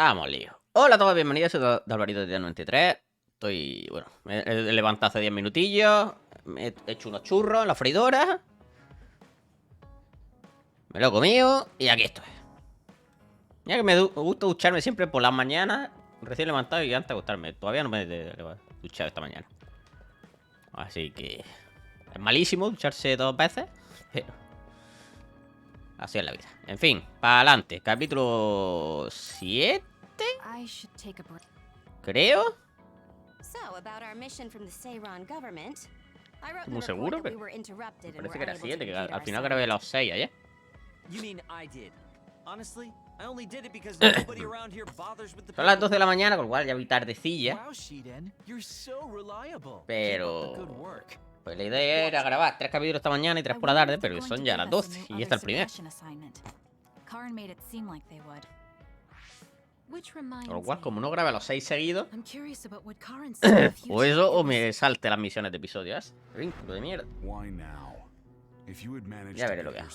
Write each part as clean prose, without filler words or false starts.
Vamos, lío. Hola a todos, bienvenidos. Soy Alvarito de 93. Estoy, bueno, me he levantado hace 10 minutillos. Me he hecho unos churros en la freidora. Me lo he comido y aquí estoy. Mira que me gusta ducharme siempre por las mañanas. Recién levantado y antes de acostarme. Todavía no me he duchado esta mañana. Así que... es malísimo ducharse 2 veces. Pero... así es la vida. En fin, para adelante. Capítulo 7. Creo. Muy seguro, pero parece que era 7, que al final grabé los 6 ayer. Son las 12 de la mañana, con lo cual ya vi tardecilla. Pero... pues la idea era grabar 3 capítulos esta mañana y 3 por la tarde, pero son ya las 12 y ya está el primero. Con lo cual, como no grabé los 6 seguidos, o eso o me salte las misiones de episodios. Ridículo de mierda. Ya veré lo que hago.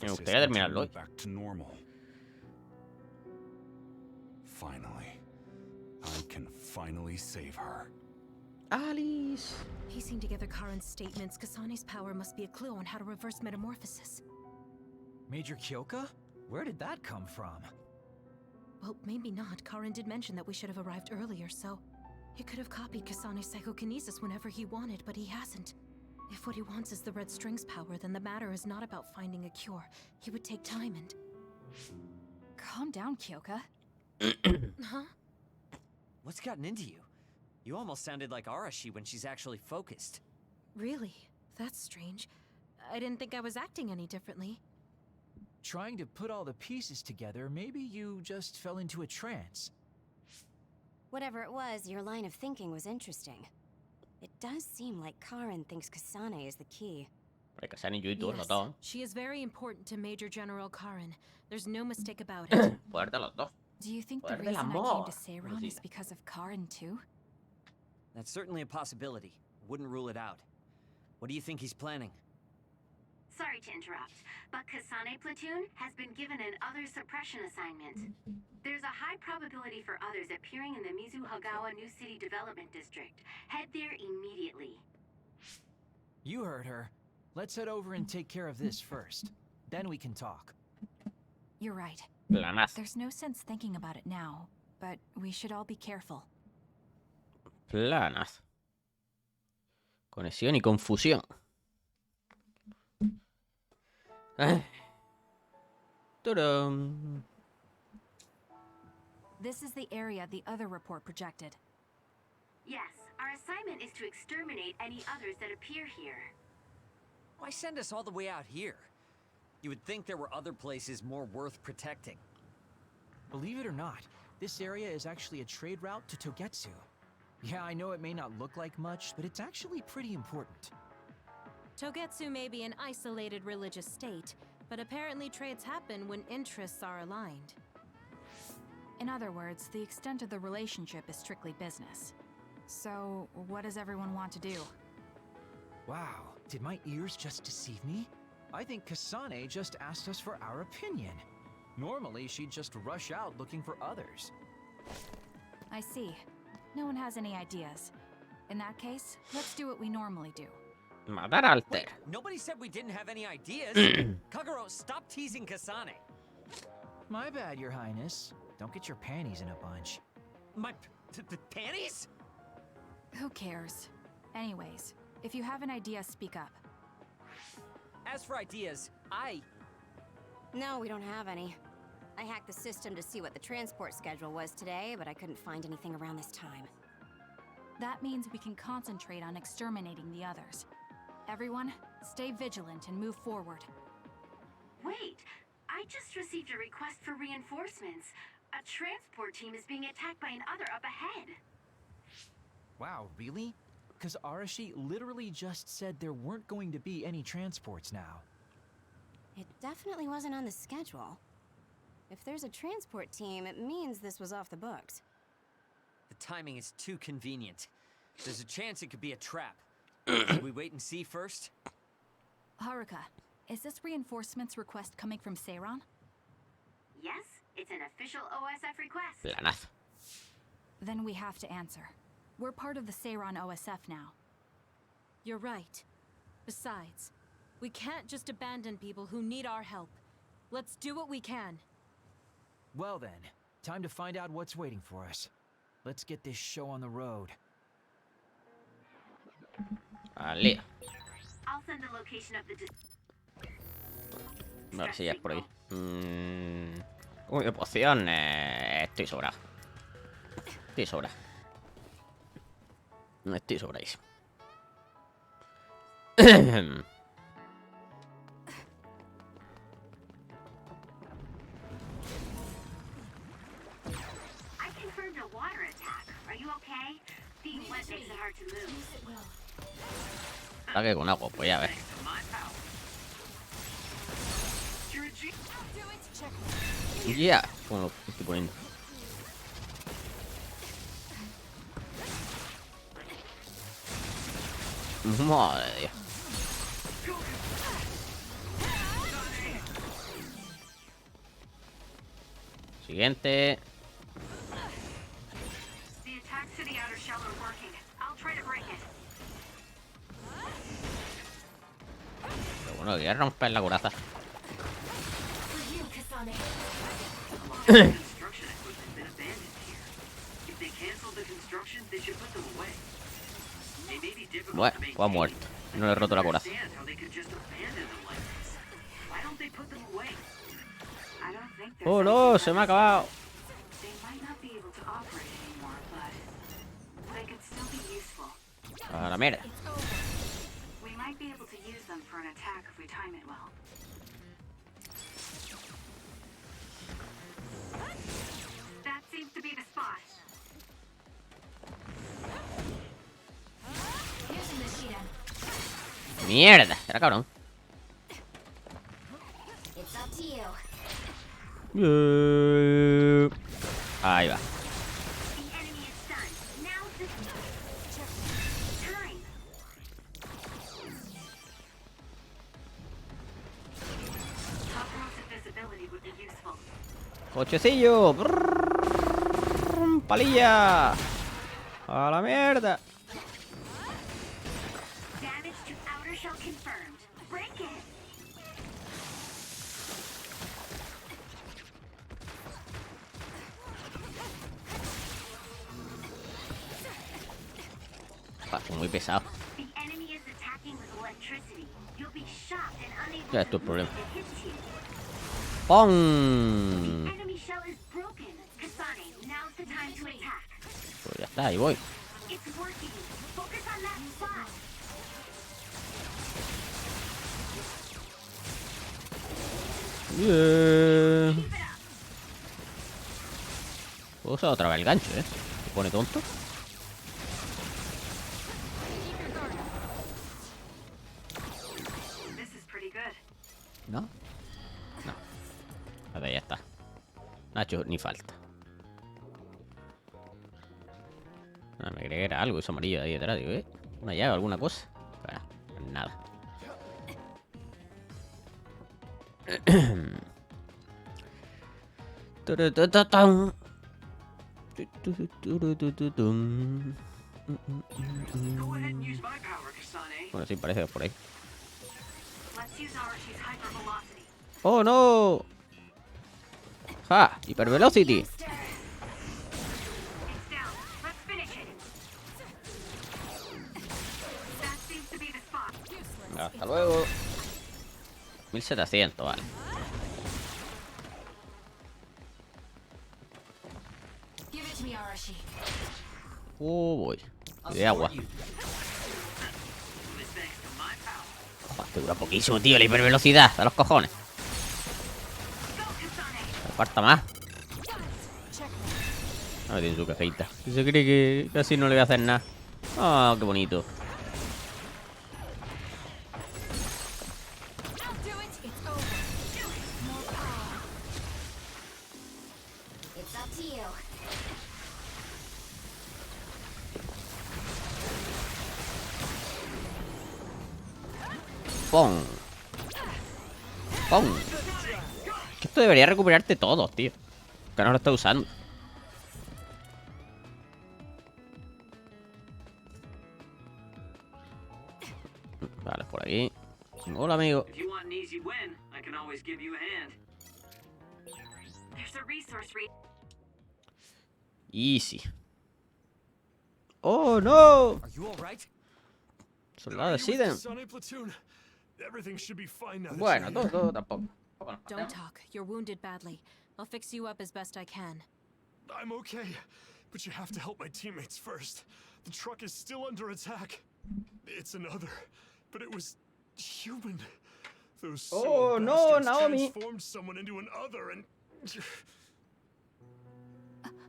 Me gustaría terminarlo hoy. Alice. Piecing together Karen's statements, Kasane's power must be a clue on how to reverse metamorphosis. Major Kyoka? Where did that come from? Well, maybe not. Karen did mention that we should have arrived earlier, so... he could have copied Kasane's psychokinesis whenever he wanted, but he hasn't. If what he wants is the Red String's power, then the matter is not about finding a cure. He would take time and... Calm down, Kyoka. Huh? What's gotten into you? You almost sounded like Arashi when she's actually focused. Really? That's strange. I didn't think I was acting any differently. Trying to put all the pieces together, maybe you just fell into a trance. Whatever it was, your line of thinking was interesting. It does seem like Karen thinks Kasane is the key. Kasane y yo y todos Yes, los dos. she is very important to Major General Karen. There's no mistake about it. Poder de los dos. Do you think the Poder del reason I came amor, to Seiran is because of Karen too? That's certainly a possibility. Wouldn't rule it out. What do you think he's planning? Sorry to interrupt, but Kasane Platoon has been given an other suppression assignment. There's a high probability for others appearing in the Mizuhagawa New City Development District. Head there immediately. You heard her. Let's head over and take care of this first. Then we can talk. You're right. Planazo. There's no sense thinking about it now, but we should all be careful. Planazo. Conexión y confusión. This is the area the other report projected. Yes, our assignment is to exterminate any others that appear here. Why send us all the way out here? You would think there were other places more worth protecting. Believe it or not, this area is actually a trade route to Togetsu. Yeah, I know it may not look like much, but it's actually pretty important. Togetsu may be an isolated religious state, but apparently trades happen when interests are aligned. In other words, the extent of the relationship is strictly business. So, what does everyone want to do? Wow, did my ears just deceive me? I think Kasane just asked us for our opinion. Normally, she'd just rush out looking for others. I see. No one has any ideas. In that case, let's do what we normally do. Matar a Alter. Wait, nobody said we didn't have any ideas. Kagero, stop teasing Kasane. My bad, Your Highness. Don't get your panties in a bunch. My panties? Who cares? Anyways, if you have an idea, speak up. As for ideas, No, we don't have any. I hacked the system to see what the transport schedule was today, but I couldn't find anything around this time. That means we can concentrate on exterminating the others. Everyone, stay vigilant and move forward. Wait, I just received a request for reinforcements. A transport team is being attacked by an other up ahead. Wow, really? Because Arashi literally just said there weren't going to be any transports now. It definitely wasn't on the schedule. If there's a transport team, it means this was off the books. the timing is too convenient. There's a chance it could be a trap. Should we wait and see first? Haruka, is this reinforcements request coming from Seiran? Yes, It's an official OSF request. Planazo. Then we have to answer. We're part of the Seiran OSF now. You're right. Besides, we can't just abandon people who need our help. Let's do what we can. Well then, time to find out what's waiting for us. Let's get this show on the road. Vale. I'll send the location of the A ver si ya es por ahí. Uy, de poción. Estoy sobrado. Estoy sobrado. Estoy sobradísimo. I confirmed a water attack. Are you okay? Being wet makes it hard to move. Ataque con agua, pues ya ves. Ya, como lo estoy poniendo. Madre de Dios. Siguiente. The attacks to the outer shell are working. I'll try to break it. Pero bueno, voy a romper la coraza. For you, Kasane. Construction equipment been abandoned here. If they canceled the construction, they should put them away. They may be difficult Bueno, to maintain. pues ha muerto. No le he roto la coraza. Understand how they could just abandon them like this. Why don't they put them away? I don't think there's Oh no, se me ha acabado. They might not be able to operate anymore, but they could still be useful. A la mierda. We might be able to use them for an attack if we time it well. That seems to be the spot. Using the Shiren. Mierda, era cabrón. It's up to you. Ahí va. The enemy is stunned. Now's the time. Top rows of visibility would be useful. Cochecillo. Brrr, palilla. A la mierda. Damage to outer shell confirmed. Break it. Ah, son muy pesado. The enemy is attacking with electricity. You'll be shocked and unable Ya es tu to problema. move if it hits you. ¡Pum! Enemy shell is broken. Kasane, now's the time to attack. Pues ya está, ahí voy. It's working. Focus on that spot. Bien. Keep it up. Puedo usar otra vez el gancho, ¿eh? Se pone tonto. This is pretty good. ¿No? No. A ver, ya está. No ha hecho ni falta. No, me creía que era algo eso amarillo ahí detrás, digo, ¿eh? Una llave, alguna cosa. Bueno, nada. Turututatum. Tutututututum. Go ahead and use my power, Kasane. Bueno, sí, parece que es por ahí. Let's use Archie's hypervelocity. ¡Oh, no! ¡Ja! ¡Hypervelocity! It's down. Let's finish it. That seems to be the spot. Hasta luego. 1700, vale. Give it to me, Arashi. Voy. Y de agua. This thanks to my power. Joder, te dura poquísimo, tío, la hipervelocidad. A los cojones. Go, Kasane. Me falta más. Ah, tiene su cajita. Y se cree que casi no le voy a hacer nada. Ah, qué bonito. I'll do it. It's over. More power. It's up to you. ¡Pum! ¡Pum! Que esto debería recuperarte todo, tío. Que no lo está usando. Vale, por aquí. Hola, amigo. If you want an easy win, I can always give you a hand. There's a resource Easy. Oh, no. Are you all right? Soldado deciden. Kasane platoon. Everything should be fine now. that Bueno, you're here. todo tampoco. Tampoco nos Don't matemos. talk. You're wounded badly. I'll fix you up as best I can. I'm okay, but you have to help my teammates first. The truck is still under attack. It's another, but it was human. Those Oh, silly no, bastards Naomi. transformed someone into an other and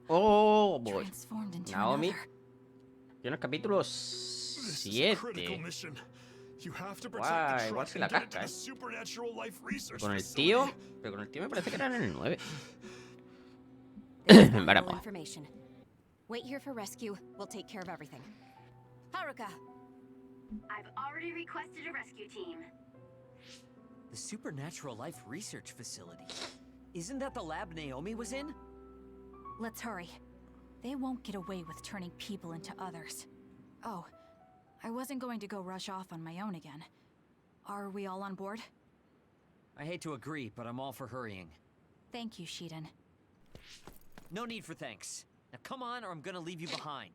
Oh, boy. Transformed into Naomi. another. Yo en el capítulo this is a critical 7. mission. You have to Guay, protect the igual truck si la and get it to casca, the supernatural life research Con el facility. tío. Pero con el tío me parece que eran en el 9. There's Vale, valuable pues. information. Wait here for rescue. We'll take care of everything. Haruka, I've already requested a rescue team. The Supernatural Life Research Facility. Isn't that the lab Naomi was in? Let's hurry. They won't get away with turning people into others. Oh, I wasn't going to go rush off on my own again. Are we all on board? I hate to agree, but I'm all for hurrying. Thank you, Shiden. No need for thanks. Now come on, or I'm gonna leave you behind.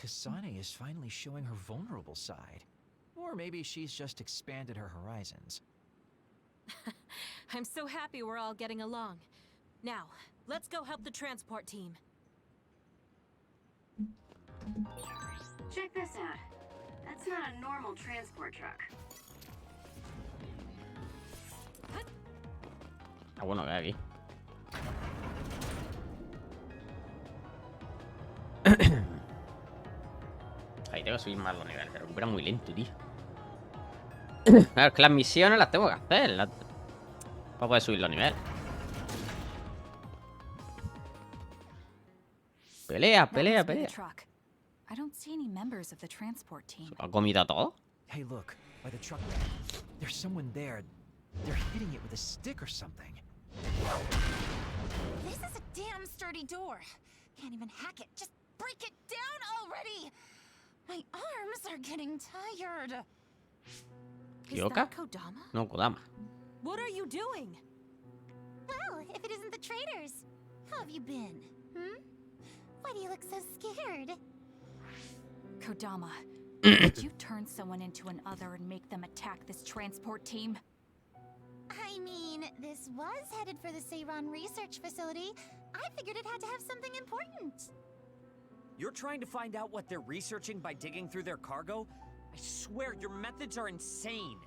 Kasane is finally showing her vulnerable side. Or maybe she's just expanded her horizons. I'm so happy we're all getting along. Now, let's go help the transport team. Check this out. That's not a normal transport truck. Ah, bueno, que hay aquí. Ahí tengo que subir más los niveles. Se recupera muy lento, tío. Claro, es que las misiones las tengo que hacer. Para poder subir los niveles. Pelea, That pelea, must be the pelea. truck. I don't see any members of the transport team. ¿Ha comido todo? Hey, look, by the truck. There's someone there. They're hitting it with a stick or something. This is a damn sturdy door. Can't even hack it. Just break it down already. My arms are getting tired. Is ¿Yoka? that Kodama? No, Kodama. What are you doing? Well, if it isn't the traitors, how have you been? Why do you look so scared? Kodama, did you turn someone into an other and make them attack this transport team? I mean, this was headed for the Seiran research facility. I figured it had to have something important. You're trying to find out what they're researching by digging through their cargo? I swear, your methods are insane.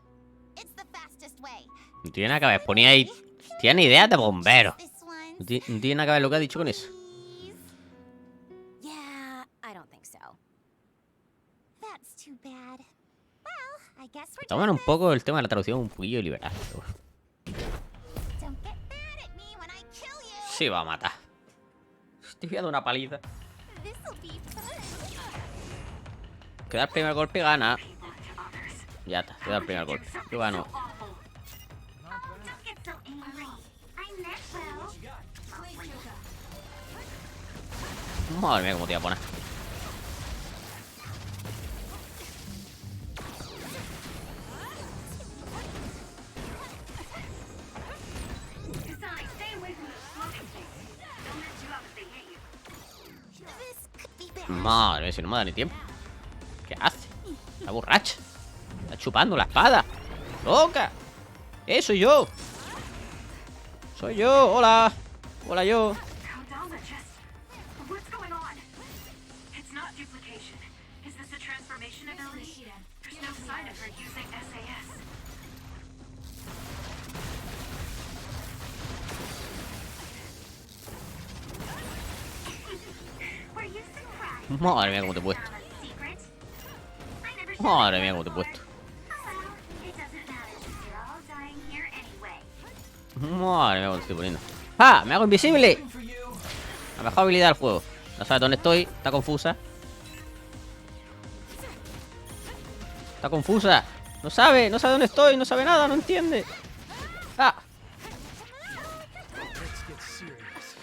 It's the fastest way. No tiene nada que ver. Ponía ahí. Tiene ideas de bombero. This one. No tiene nada que ver lo que ha dicho con eso. Please. Yeah, I don't think so. That's too bad. Well, I guess we're Toman done un poco el tema de la traducción un poquillo liberal. Pero bueno. this. Don't get mad at me when I kill you. Sí, va a matar. Estoy viendo una paliza. This'll be fun. Que da el primer golpe y gana. People to others. Ya está, que da el primer golpe. Yo gano. So awful. Don't get so angry. I meant well. Madre mía, cómo te voy a poner. Kasane, stay away from those floating things. They'll mess you up if they hit you. This could be bad. Madre mía, si no me da ni tiempo. ¿Qué hace? La borracha. Está chupando la espada. ¡Loca! ¡Soy yo! ¡Soy yo! ¡Hola! ¡Hola yo! Kodama just... What's going on? It's not duplication. Is this a transformation ability? There's no sign of her using SAS. Were you surprised? Madre mía, cómo te he puesto. Kodama's secret? I never showed Madre you. mía, cómo te he puesto. Well, it doesn't matter since you're all dying here anyway. Madre mía, cómo te estoy poniendo. ¡Ah! ¡Me hago invisible! La mejor habilidad del juego. No sabe dónde estoy. Está confusa. Está confusa. No sabe dónde estoy. No sabe nada, no entiende. ¡Ah! serious.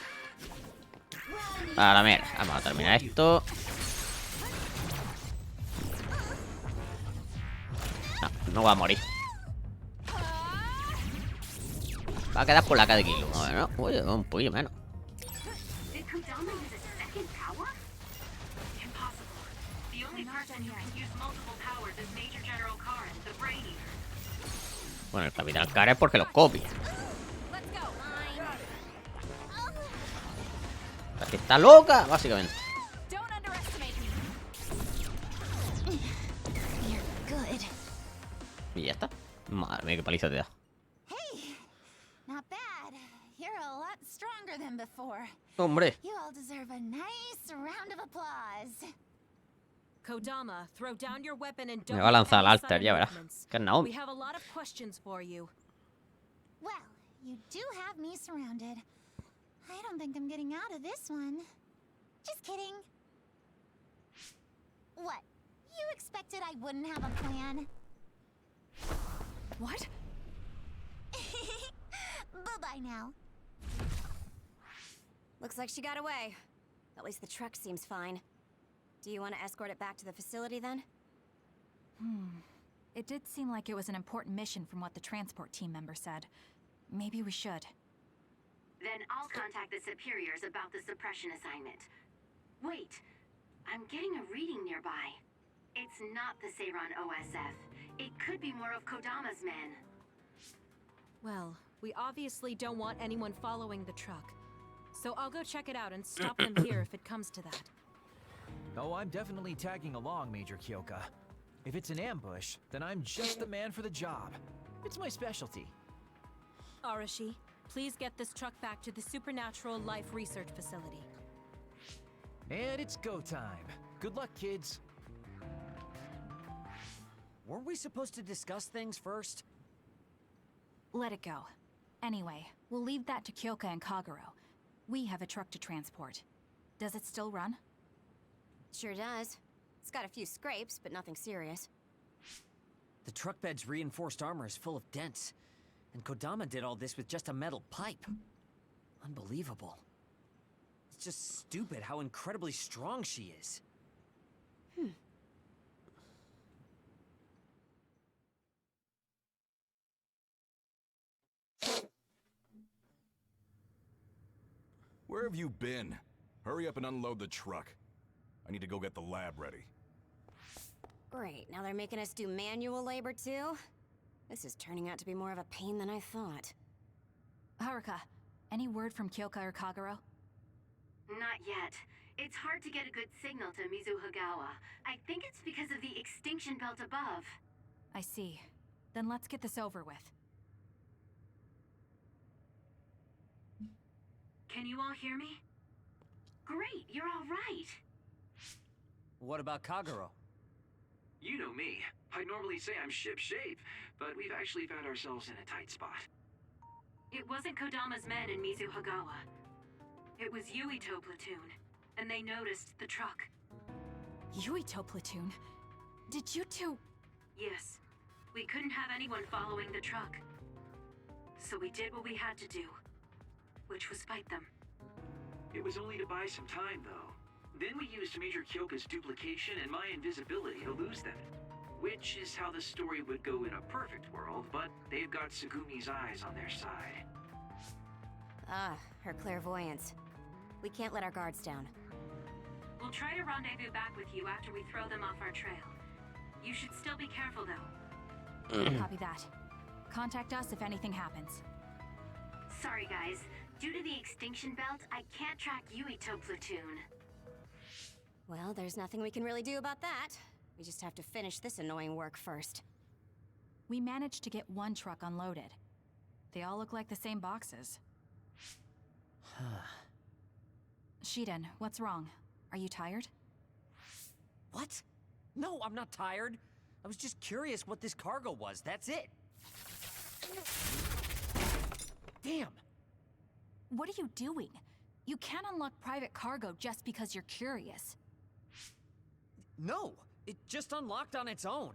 A la mierda. Vamos a terminar esto. No, no va a morir. Va a quedar por la cara de Kilo. A ver, ¿no? Uy, un poquillo menos. Did Kodama use a second power? Impossible. The only person who can use multiple powers is Major General Karen, the Brain Eater. Bueno, el Capitán Cara es porque los copia. Let's go. La que está loca, básicamente. Don't underestimate me. You're good. Y ya está. Madre mía, qué paliza te da. Hey, not bad. You're a lot stronger than before. Hombre. You all deserve a nice round of applause. Kodama, throw down your weapon and Me don't va a lanzar al make any altar, ya sudden verás. movements. Que es Naomi. We have a lot of questions for you. Well, you do have me surrounded. I don't think I'm getting out of this one. Just kidding. What? You expected I wouldn't have a plan? What? Bye-bye now. Looks like she got away. At least the truck seems fine. Do you want to escort it back to the facility then? It did seem like it was an important mission from what the transport team member said. Maybe we should. Then I'll contact the superiors about the suppression assignment. Wait, I'm getting a reading nearby. It's not the Seiran OSF. It could be more of Kodama's men. Well, we obviously don't want anyone following the truck. So I'll go check it out and stop them here if it comes to that. Oh, I'm definitely tagging along, Major Kyoka. If it's an ambush, then I'm just the man for the job. It's my specialty. Arashi, please get this truck back to the Supernatural Life Research Facility. And it's go time. Good luck, kids. Weren't we supposed to discuss things first? Let it go. Anyway, we'll leave that to Kyoka and Kagero. We have a truck to transport. Does it still run? Sure does. It's got a few scrapes, but nothing serious. The truck bed's reinforced armor is full of dents. And Kodama did all this with just a metal pipe. Unbelievable. It's just stupid how incredibly strong she is. Where have you been? Hurry up and unload the truck. I need to go get the lab ready. Great, now they're making us do manual labor too? This is turning out to be more of a pain than I thought. Haruka, any word from Kyoka or Kagero? Not yet. It's hard to get a good signal to Mizuhagawa. I think it's because of the extinction belt above. I see. Then let's get this over with. Can you all hear me? Great, you're all right. What about Kagero? You know me. I normally say I'm ship-shape, but we've actually found ourselves in a tight spot. It wasn't Kodama's men in Mizuhagawa. It was Yuito platoon, and they noticed the truck. Yuito platoon? Did you two... Yes, we couldn't have anyone following the truck. So we did what we had to do, which was fight them. It was only to buy some time, though. Then we used Major Kyoka's duplication and my invisibility to lose them. Which is how the story would go in a perfect world, but they've got Segumi's eyes on their side. Ah, her clairvoyance. We can't let our guards down. We'll try to rendezvous back with you after we throw them off our trail. You should still be careful, though. Copy that. Contact us if anything happens. Sorry, guys. Due to the extinction belt, I can't track Yuito platoon. Well, there's nothing we can really do about that. We just have to finish this annoying work first. We managed to get one truck unloaded. They all look like the same boxes. Shiden, what's wrong? Are you tired? What? No, I'm not tired. I was just curious what this cargo was, that's it. Damn! What are you doing? You can't unlock private cargo just because you're curious. No, it just unlocked on its own.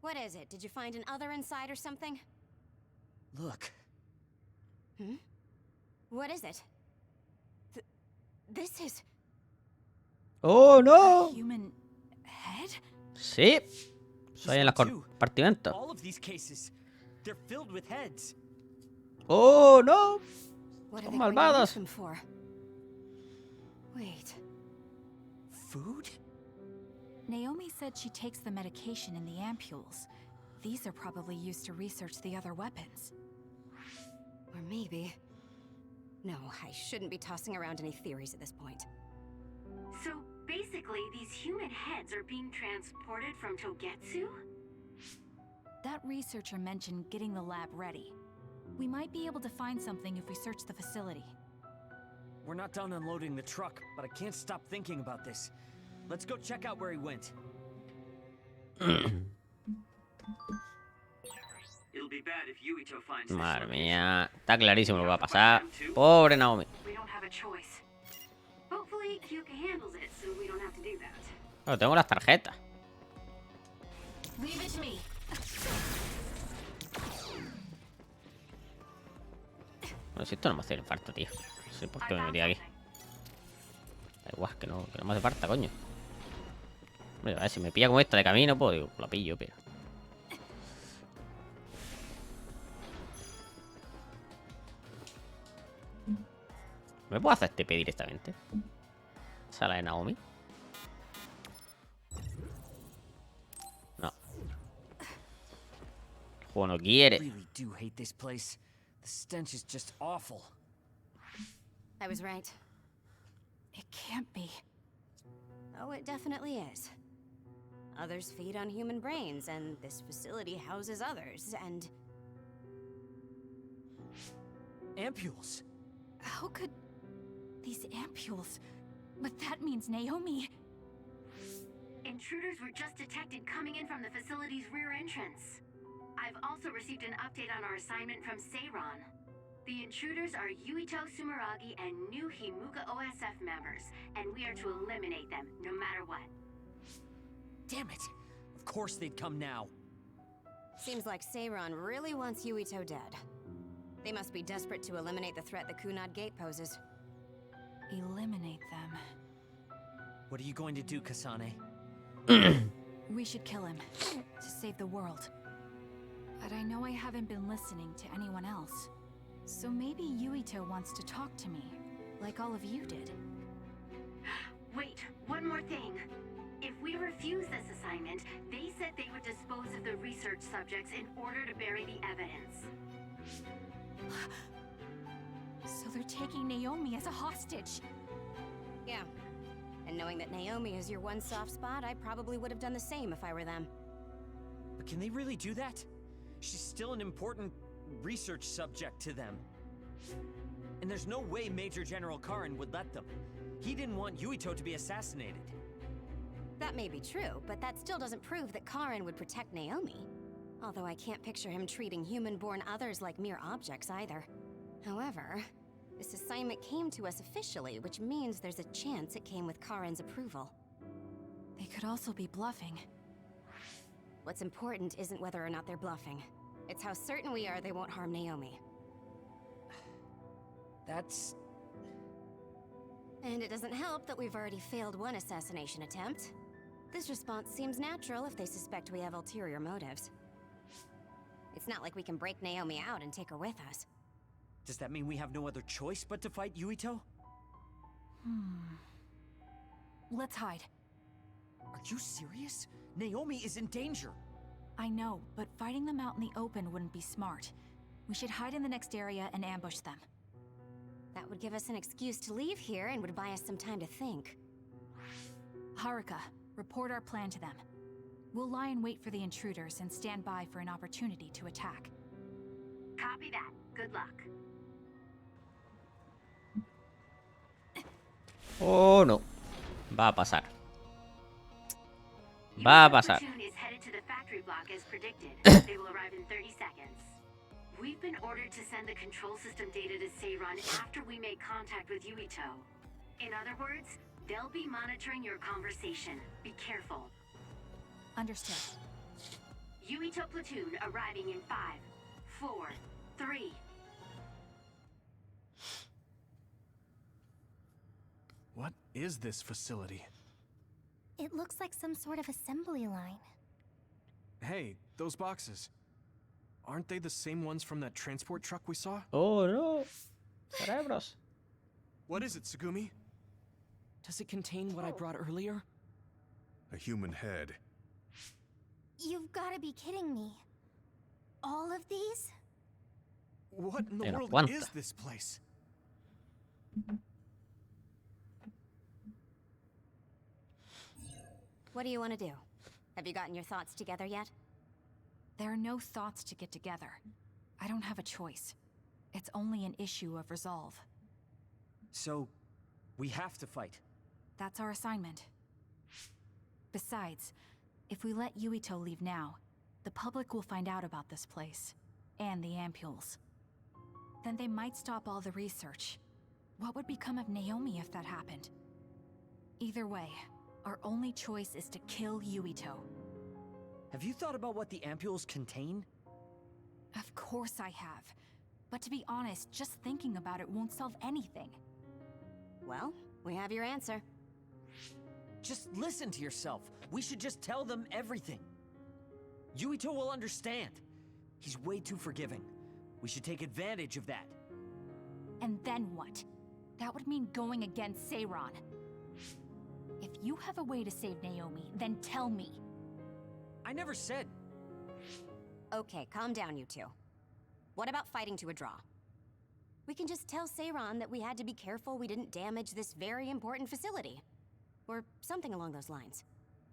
What is it? Did you find an other inside or something? Look. What is it? This is... ¡Oh, no! A human head? Sí. Soy en los compartimentos. All of these cases, they're filled with heads. ¡Oh, no! What are Son they going to use malvados. them for? Wait. Food? Naomi said she takes the medication in the ampules. These are probably used to research the other weapons. Or maybe... No, I shouldn't be tossing around any theories at this point. So basically, these human heads are being transported from Togetsu? That researcher mentioned getting the lab ready. We might be able to find something if we search the facility. We're not done unloading the truck, but I can't stop thinking about this. Let's go check out where he went. It'll be bad if Yuito finds this Madre location. mía. Está clarísimo lo que va a pasar. Pobre Naomi. We don't have a choice. Hopefully, Kyoka handles it so we don't have to do that. Pero tengo las tarjetas. Leave it to me. Bueno, si esto no me hace falta, tío. No sé por qué me metí aquí. Da igual, que no me hace falta, coño. Hombre, a ver, si me pilla como esta de camino, pues digo, la pillo, pero... ¿Me puedo hacer TP directamente? Sala de Naomi. No. El juego no I quiere. really do hate this place. The stench is just awful. I was right. It can't be. Oh, it definitely is. Others feed on human brains, and this facility houses others, and... Ampules. How could... These ampules... But that means Naomi... Intruders were just detected coming in from the facility's rear entrance. I've also received an update on our assignment from Seiron. The intruders are Yuito Sumeragi and new Himuka OSF members, and we are to eliminate them, no matter what. Damn it! Of course they'd come now. Seems like Seiron really wants Yuito dead. They must be desperate to eliminate the threat the Kunad Gate poses. Eliminate them. What are you going to do, Kasane? We should kill him. To save the world. But I know I haven't been listening to anyone else. So maybe Yuito wants to talk to me, like all of you did. Wait, one more thing. If we refuse this assignment, they said they would dispose of the research subjects in order to bury the evidence. So they're taking Naomi as a hostage. Yeah. And knowing that Naomi is your one soft spot, I probably would have done the same if I were them. But can they really do that? She's still an important research subject to them. And there's no way Major General Karin would let them. He didn't want Yuito to be assassinated. That may be true, but that still doesn't prove that Karin would protect Naomi. Although I can't picture him treating human-born others like mere objects either. However, this assignment came to us officially, which means there's a chance it came with Karin's approval. They could also be bluffing. What's important isn't whether or not they're bluffing. It's how certain we are they won't harm Naomi. That's... And it doesn't help that we've already failed one assassination attempt. This response seems natural if they suspect we have ulterior motives. It's not like we can break Naomi out and take her with us. Does that mean we have no other choice but to fight Yuito? Let's hide. Are you serious? Naomi is in danger. I know, but fighting them out in the open wouldn't be smart. We should hide in the next area and ambush them. That would give us an excuse to leave here and would buy us some time to think. Haruka, report our plan to them. We'll lie in wait for the intruders and stand by for an opportunity to attack. Copy that. Good luck. Oh, no. Va a pasar. Va a pasar. Platoon is headed to the factory block as predicted. They will arrive in 30 seconds. We've been ordered to send the control system data to Seiron after we make contact with Yuito. In other words, they'll be monitoring your conversation. Be careful. Understood. Yuito platoon arriving in 5, 4, 3. What is this facility? It looks like some sort of assembly line. Hey, those boxes. Aren't they the same ones from that transport truck we saw? Oh no. Cerebros. What is it, Tsugumi? Does it contain what I brought earlier? A human head. You've got to be kidding me. All of these? What in the Pero world aguanta. is this place? What do you want to do? Have you gotten your thoughts together yet? There are no thoughts to get together. I don't have a choice. It's only an issue of resolve. So, we have to fight. That's our assignment. Besides, if we let Yuito leave now, the public will find out about this place. And the ampules. Then they might stop all the research. What would become of Naomi if that happened? Either way, our only choice is to kill Yuito. Have you thought about what the ampules contain? Of course I have. But to be honest, just thinking about it won't solve anything. Well, we have your answer. Just listen to yourself. We should just tell them everything. Yuito will understand. He's way too forgiving. We should take advantage of that. And then what? That would mean going against Seiran. If you have a way to save Naomi, then tell me. I never said... Okay, calm down, you two. What about fighting to a draw? We can just tell Seiran that we had to be careful we didn't damage this very important facility. Or something along those lines.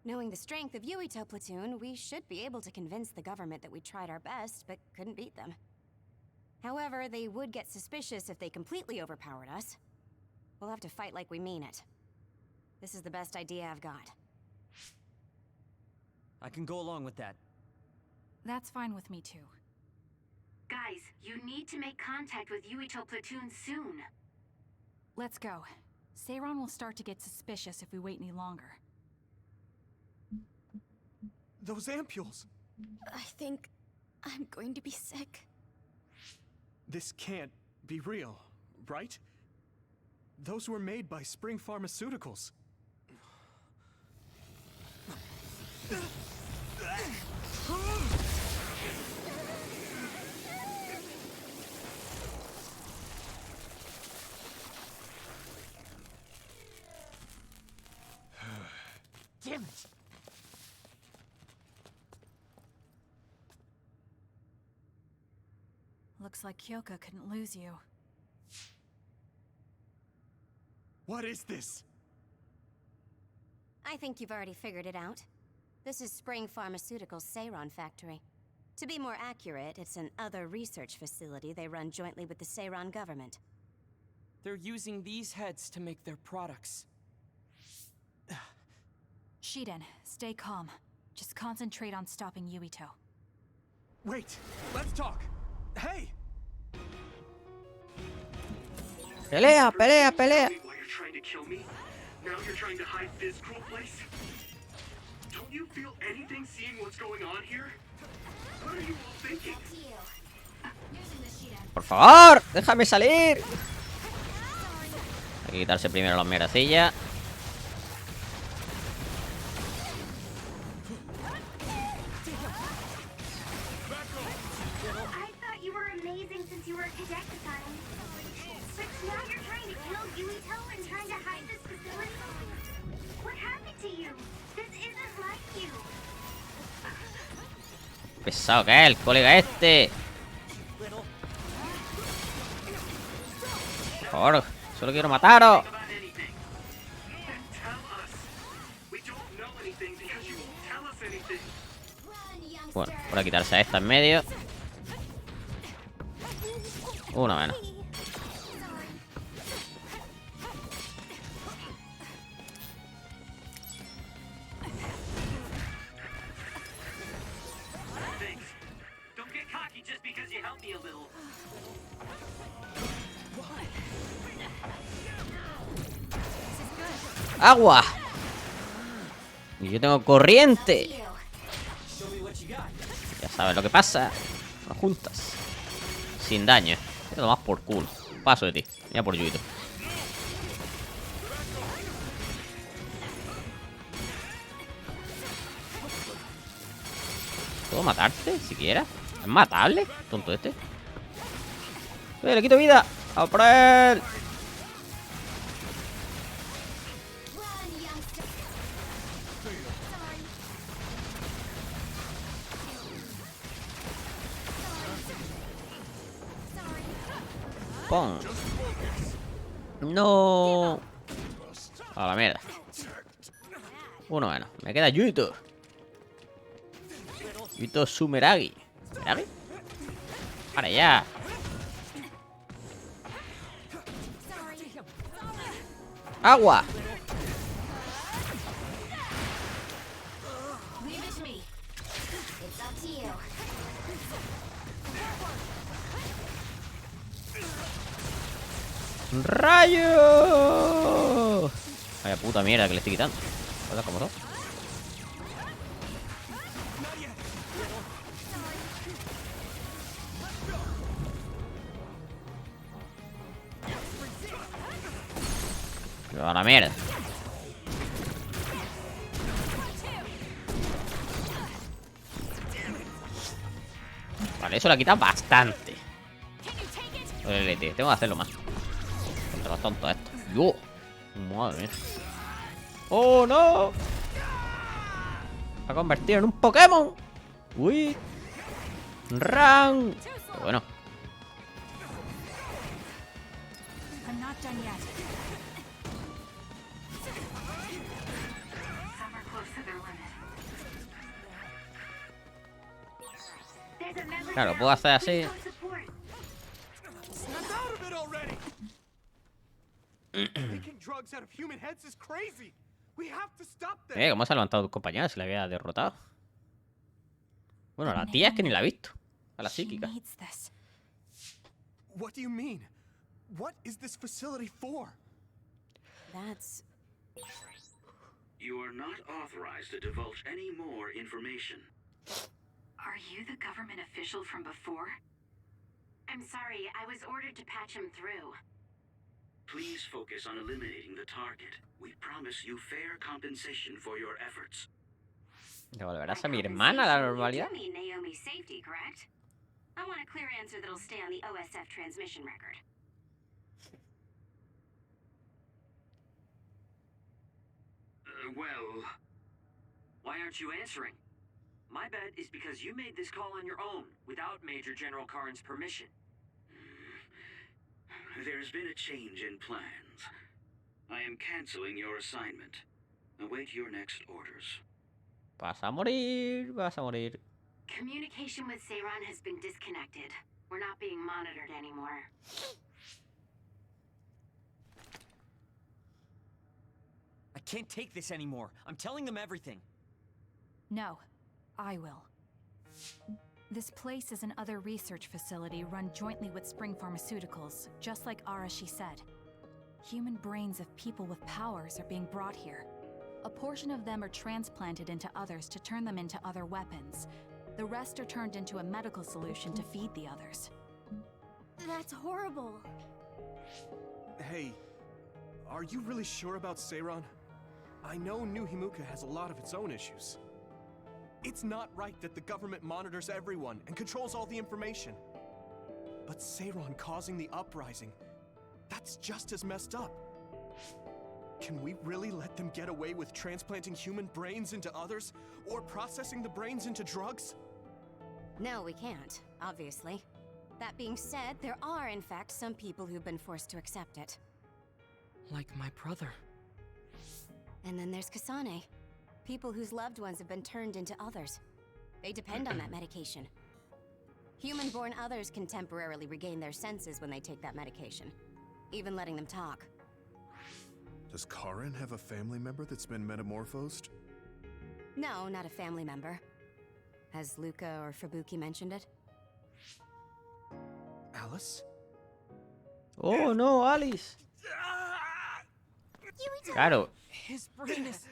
Knowing the strength of Yuito Platoon, we should be able to convince the government that we tried our best, but couldn't beat them. However, they would get suspicious if they completely overpowered us. We'll have to fight like we mean it. This is the best idea I've got. I can go along with that. That's fine with me too. Guys, you need to make contact with Yuito Platoon soon. Let's go. Seiran will start to get suspicious if we wait any longer. Those ampules! I think I'm going to be sick. This can't be real, right? Those were made by Spring Pharmaceuticals. Damn it! Looks like Kyoka couldn't lose you. What is this? I think you've already figured it out. This is Spring Pharmaceuticals' Seiran factory. To be more accurate, it's an other research facility they run jointly with the Seiran government. They're using these heads to make their products. Shiden, stay calm. Just concentrate on stopping Yuito. Wait, let's talk. Hey! Pelea, pelea, pelea. While you're trying to kill me, now you're trying to hide this cruel place? Don't you feel anything seeing what's going on here? What are you all thinking? Por favor, déjame salir. Hay que quitarse primero las mierdecillas. I thought you were amazing since you were a cadet, Kasane. But now you're trying to kill Yuito and trying to hide this facility? What happened to you? This isn't like you. Pesado que es el colega este. Por favor, solo quiero mataros. Bueno, voy a quitarse a esta en medio. Una menos. Don't get cocky just because you helped me a little. ¡Agua! Y yo tengo corriente. Ya sabes lo que pasa. Las juntas. Sin daño. Te lo más por culo. Paso de ti. Mira por Yuito. ¿Puedo matarte siquiera? ¿Es matable? Tonto este. Le quito vida. ¡A por él! ¡Pum! ¡No! A la mierda. Uno menos. Me queda Yuito. Yuito Sumeragi. ¿Sumeragi? ¡Para allá! ¡Agua! ¡Rayo! Vaya puta mierda que le estoy quitando. ¿Cosas como son? A la mierda. Vale, eso le ha quitado bastante. Tengo que hacerlo más. Contra los tontos estos. ¡Yo! Madre mía. ¡Oh, no! Se ha convertido en un Pokémon. ¡Uy! ¡Ran! Pero bueno. Claro, puedo hacer así. ¿Cómo se ha levantado tu compañera? Se la había derrotado. Bueno, la tía es que ni la ha visto. A la psíquica. What do you mean? What is this facility for? That's... You are not authorized to divulge any more information. Are you the government official from before? I'm sorry, I was ordered to patch him through. Please focus on eliminating the target. We promise you fair compensation for your efforts. ¿Devolverás a mi hermana a la normalidad? You do mean Naomi's safety, correct? I want a clear answer that'll stay on the OSF transmission record. Well... Why aren't you answering? My bet is because you made this call on your own, without Major General Karin's permission. There's been a change in plans. I am canceling your assignment. Await your next orders. Vas a morir, vas a morir. Communication with Seiran has been disconnected. We're not being monitored anymore. I can't take this anymore. I'm telling them everything. No, I will. This place is another research facility run jointly with Spring Pharmaceuticals, just like Arashi said. Human brains of people with powers are being brought here. A portion of them are transplanted into others to turn them into other weapons. The rest are turned into a medical solution to feed the others. That's horrible. Hey, are you really sure about Seiran? I know New Himuka has a lot of its own issues. It's not right that the government monitors everyone and controls all the information. But Seiran causing the uprising, that's just as messed up. Can we really let them get away with transplanting human brains into others? Or processing the brains into drugs? No, we can't, obviously. That being said, there are in fact some people who've been forced to accept it. Like my brother. And then there's Kasane. People whose loved ones have been turned into others. They depend on that medication. Human-born others can temporarily regain their senses when they take that medication, even letting them talk. Does Karin have a family member that's been metamorphosed? No, not a family member. Has Luca or Fubuki mentioned it? Alice? Oh no, Alice. Claro. His brain is...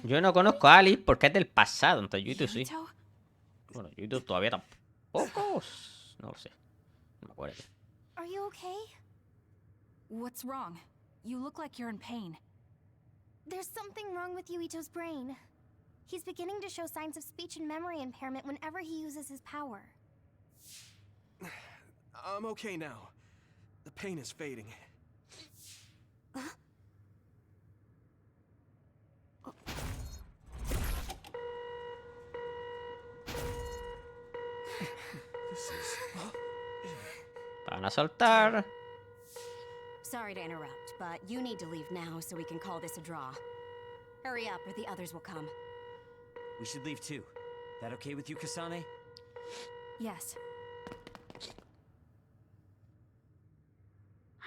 Yo no conozco a Alice porque es del pasado, entonces Yuito sí. Bueno, Yuito todavía tampoco. No lo sé. No me acuerdo. Are you okay? What's wrong? You look like you're in pain. There's something wrong with Yuito's brain. He's beginning to show signs of speech and memory impairment whenever he uses his power. I'm okay now. The pain is fading. Van a soltar. Sorry to interrupt, but you need to leave now so we can call this a draw. Hurry up or the others will come. We should leave too. That okay with you, Kasane? Yes.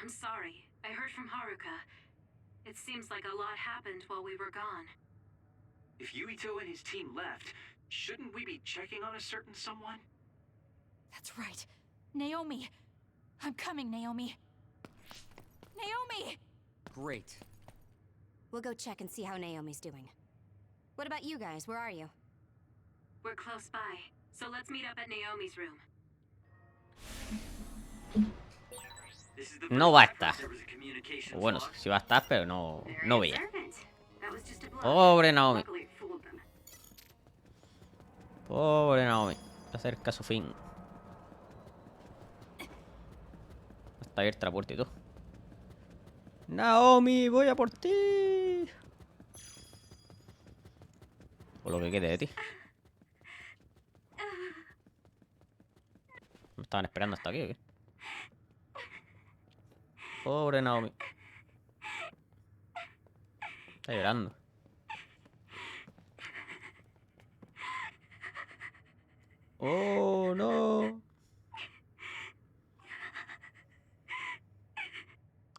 I'm sorry. I heard from Haruka. It seems like a lot happened while we were gone. If Yuito and his team left, shouldn't we be checking on a certain someone? That's right. Naomi. I'm coming, Naomi. Naomi! Great. We'll go check and see how Naomi's doing. What about you guys? Where are you? We're close by, so let's meet up at Naomi's room. This is the No va a first time estar. there was a communications Bueno, log. sí va a estar, pero no, no veía. Observant. That was just a bluff. Pobre Naomi. Luckily it fooled them. Pobre Naomi. Está cerca su fin. Está abierta la puerta y todo. Naomi, voy a por ti. O lo que quede de ti. ¿Me estaban esperando hasta aquí o qué? Pobre Naomi. Está llorando. Oh, no.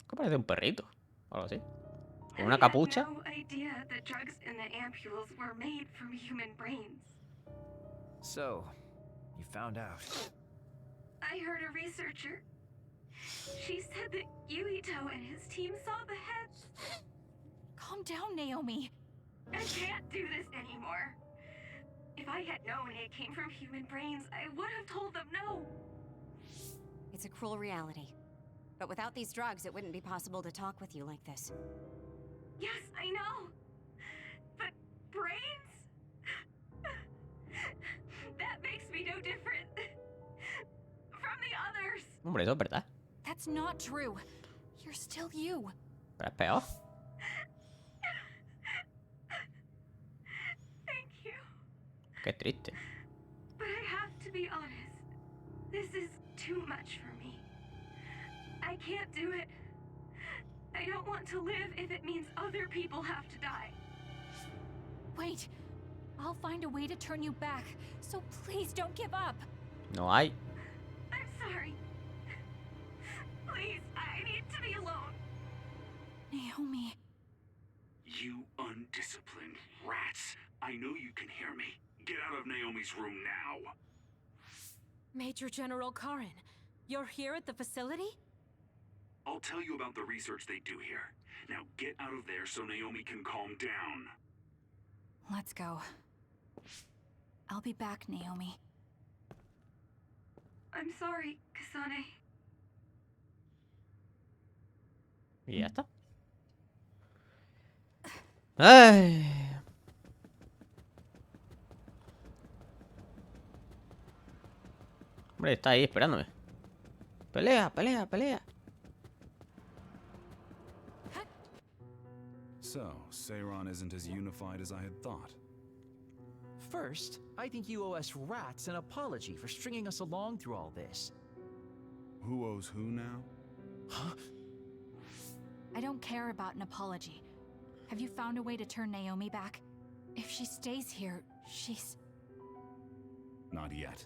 ¿Qué parece un perrito? O algo así. Con una capucha. I had no idea the drugs in the ampules were made from human brains. So, you found out. I heard a researcher. She said that Yuito and his team saw the heads. Calm down, Naomi. I can't do this anymore. If I had known it came from human brains, I would have told them no. It's a cruel reality. But without these drugs, it wouldn't be possible to talk with you like this. Yes, I know. But brains? That makes me no different from the others. Hombre, eso es verdad. That's not true. You're still you. Pero es peor. Thank you. Qué triste. But I have to be honest. This is too much for me. I can't do it. I don't want to live if it means other people have to die. Wait. I'll find a way to turn you back, so please don't give up. No hay. I'm sorry. Please, I need to be alone. Naomi. You undisciplined rats. I know you can hear me. Get out of Naomi's room now. Major General Karin, you're here at the facility? I'll tell you about the research they do here. Now get out of there so Naomi can calm down. Let's go. I'll be back, Naomi. I'm sorry, Kasane. Y ya está. Ay. Hombre, está ahí esperándome. Pelea, pelea, pelea. So, Seiron isn't as unified as I had thought. First, I think you owe us rats an apology for stringing us along through all this. Who owes who now? Huh? I don't care about an apology. Have you found a way to turn Naomi back? If she stays here, she's... Not yet.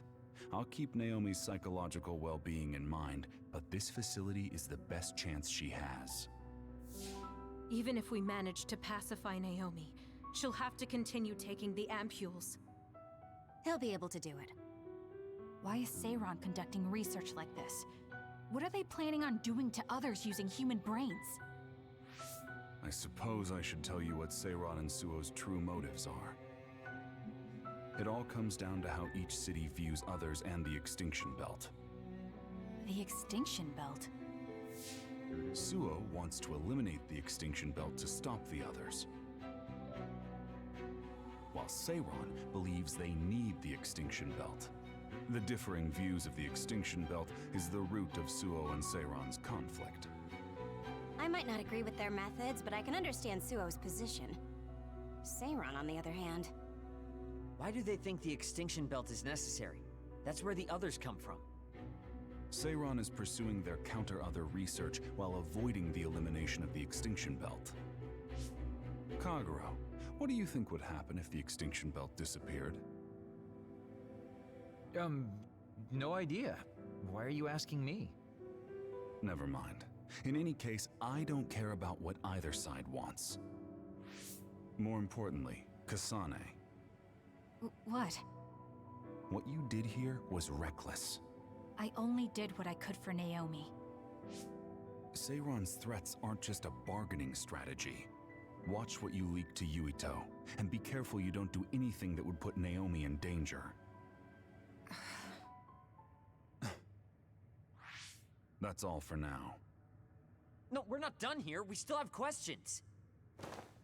I'll keep Naomi's psychological well-being in mind, but this facility is the best chance she has. Even if we manage to pacify Naomi, she'll have to continue taking the ampules. He'll be able to do it. Why is Seiron conducting research like this? What are they planning on doing to others using human brains? I suppose I should tell you what Seiron and Suo's true motives are. It all comes down to how each city views others and the Extinction Belt. The Extinction Belt? Suo wants to eliminate the Extinction Belt to stop the others. while Seiron believes they need the Extinction Belt. The differing views of the Extinction Belt is the root of Suo and Seiron's conflict. I might not agree with their methods, but I can understand Suo's position. Seiron, on the other hand... Why do they think the Extinction Belt is necessary? That's where the others come from. Seiron is pursuing their counter-other research while avoiding the elimination of the Extinction Belt. Kagero, what do you think would happen if the Extinction Belt disappeared? No idea. Why are you asking me? Never mind. In any case, I don't care about what either side wants. More importantly, Kasane. What? What you did here was reckless. I only did what I could for Naomi. Seiron's threats aren't just a bargaining strategy. Watch what you leak to Yuito, and be careful you don't do anything that would put Naomi in danger. That's all for now. No, we're not done here. We still have questions.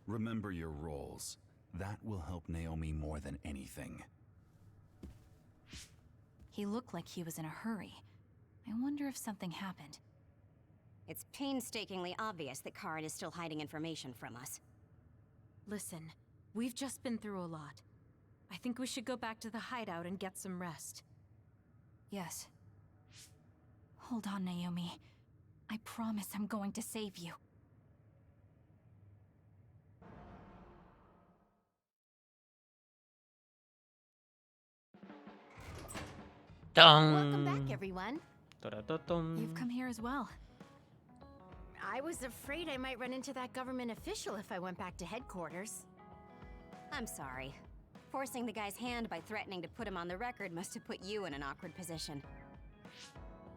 Remember your roles. That will help Naomi more than anything. He looked like he was in a hurry. I wonder if something happened. It's painstakingly obvious that Karin is still hiding information from us. Listen, we've just been through a lot. I think we should go back to the hideout and get some rest. Yes. Hold on, Naomi. I promise I'm going to save you. Welcome back, everyone. You've come here as well. I was afraid I might run into that government official if I went back to headquarters. I'm sorry. Forcing the guy's hand by threatening to put him on the record must have put you in an awkward position.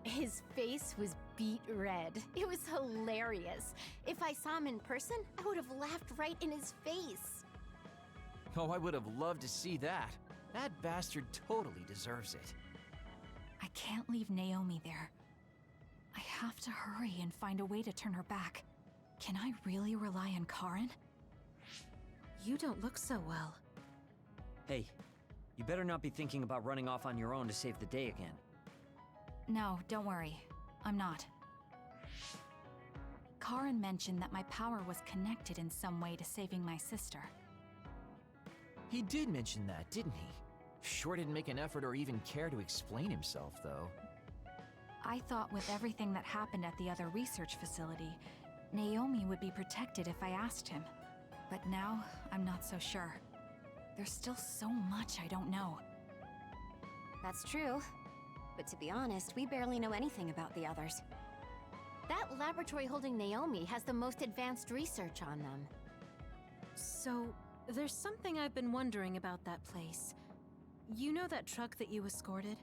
His face was beet red. It was hilarious. If I saw him in person, I would have laughed right in his face. Oh, I would have loved to see that. That bastard totally deserves it. I can't leave Naomi there. I have to hurry and find a way to turn her back. Can I really rely on Karin? You don't look so well. Hey, you better not be thinking about running off on your own to save the day again. No, don't worry. I'm not. Karin mentioned that my power was connected in some way to saving my sister. He did mention that, didn't he? Sure didn't make an effort or even care to explain himself, though. I thought with everything that happened at the other research facility, Naomi would be protected if I asked him. But now, I'm not so sure. There's still so much I don't know. That's true. But to be honest, we barely know anything about the others. That laboratory holding Naomi has the most advanced research on them. So, there's something I've been wondering about that place. You know that truck that you escorted?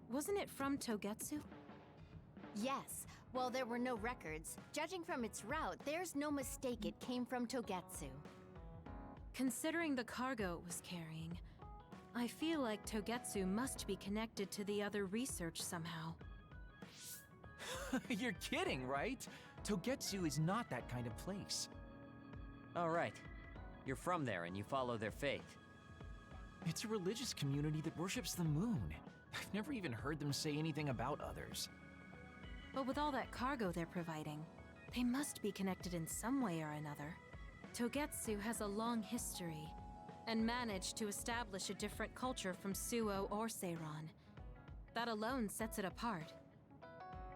Wasn't it from Togetsu? Yes. While there were no records, judging from its route, there's no mistake it came from Togetsu. Considering the cargo it was carrying, I feel like Togetsu must be connected to the other research somehow. You're kidding, right? Togetsu is not that kind of place. All right. You're from there and you follow their faith. It's a religious community that worships the moon. I've never even heard them say anything about others. But with all that cargo they're providing, they must be connected in some way or another. Togetsu has a long history, and managed to establish a different culture from Suo or Seiron. That alone sets it apart.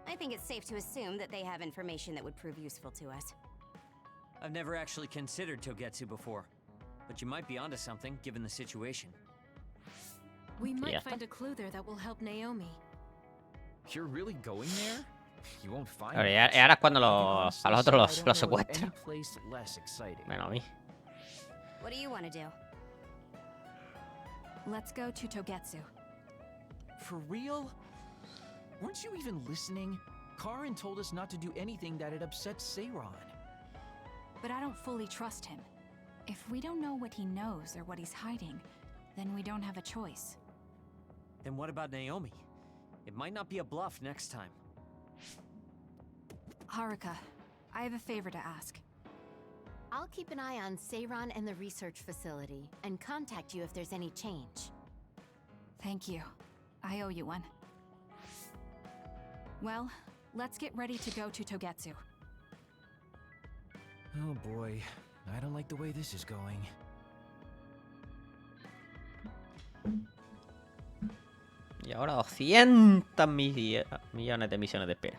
I think it's safe to assume that they have information that would prove useful to us. I've never actually considered Togetsu before, but you might be onto something given the situation. We might find a clue there that will help Naomi. You're really going there? You won't find Ahora, much. y ahora es cuando I a los otros don't los know of secuestran. any place less exciting. Bueno, a mí. What do you want to do? Let's go to Togetsu. For real? Weren't you even listening? Karin told us not to do anything that had upset Seiron. But I don't fully trust him. If we don't know what he knows or what he's hiding, then we don't have a choice. Then what about Naomi? It might not be a bluff next time. Haruka, I have a favor to ask. I'll keep an eye on Seiron and the research facility and contact you if there's any change. Thank you. I owe you one. Well, let's get ready to go to Togetsu. Oh boy, I don't like the way this is going. Y ahora 200 millones de misiones de espera.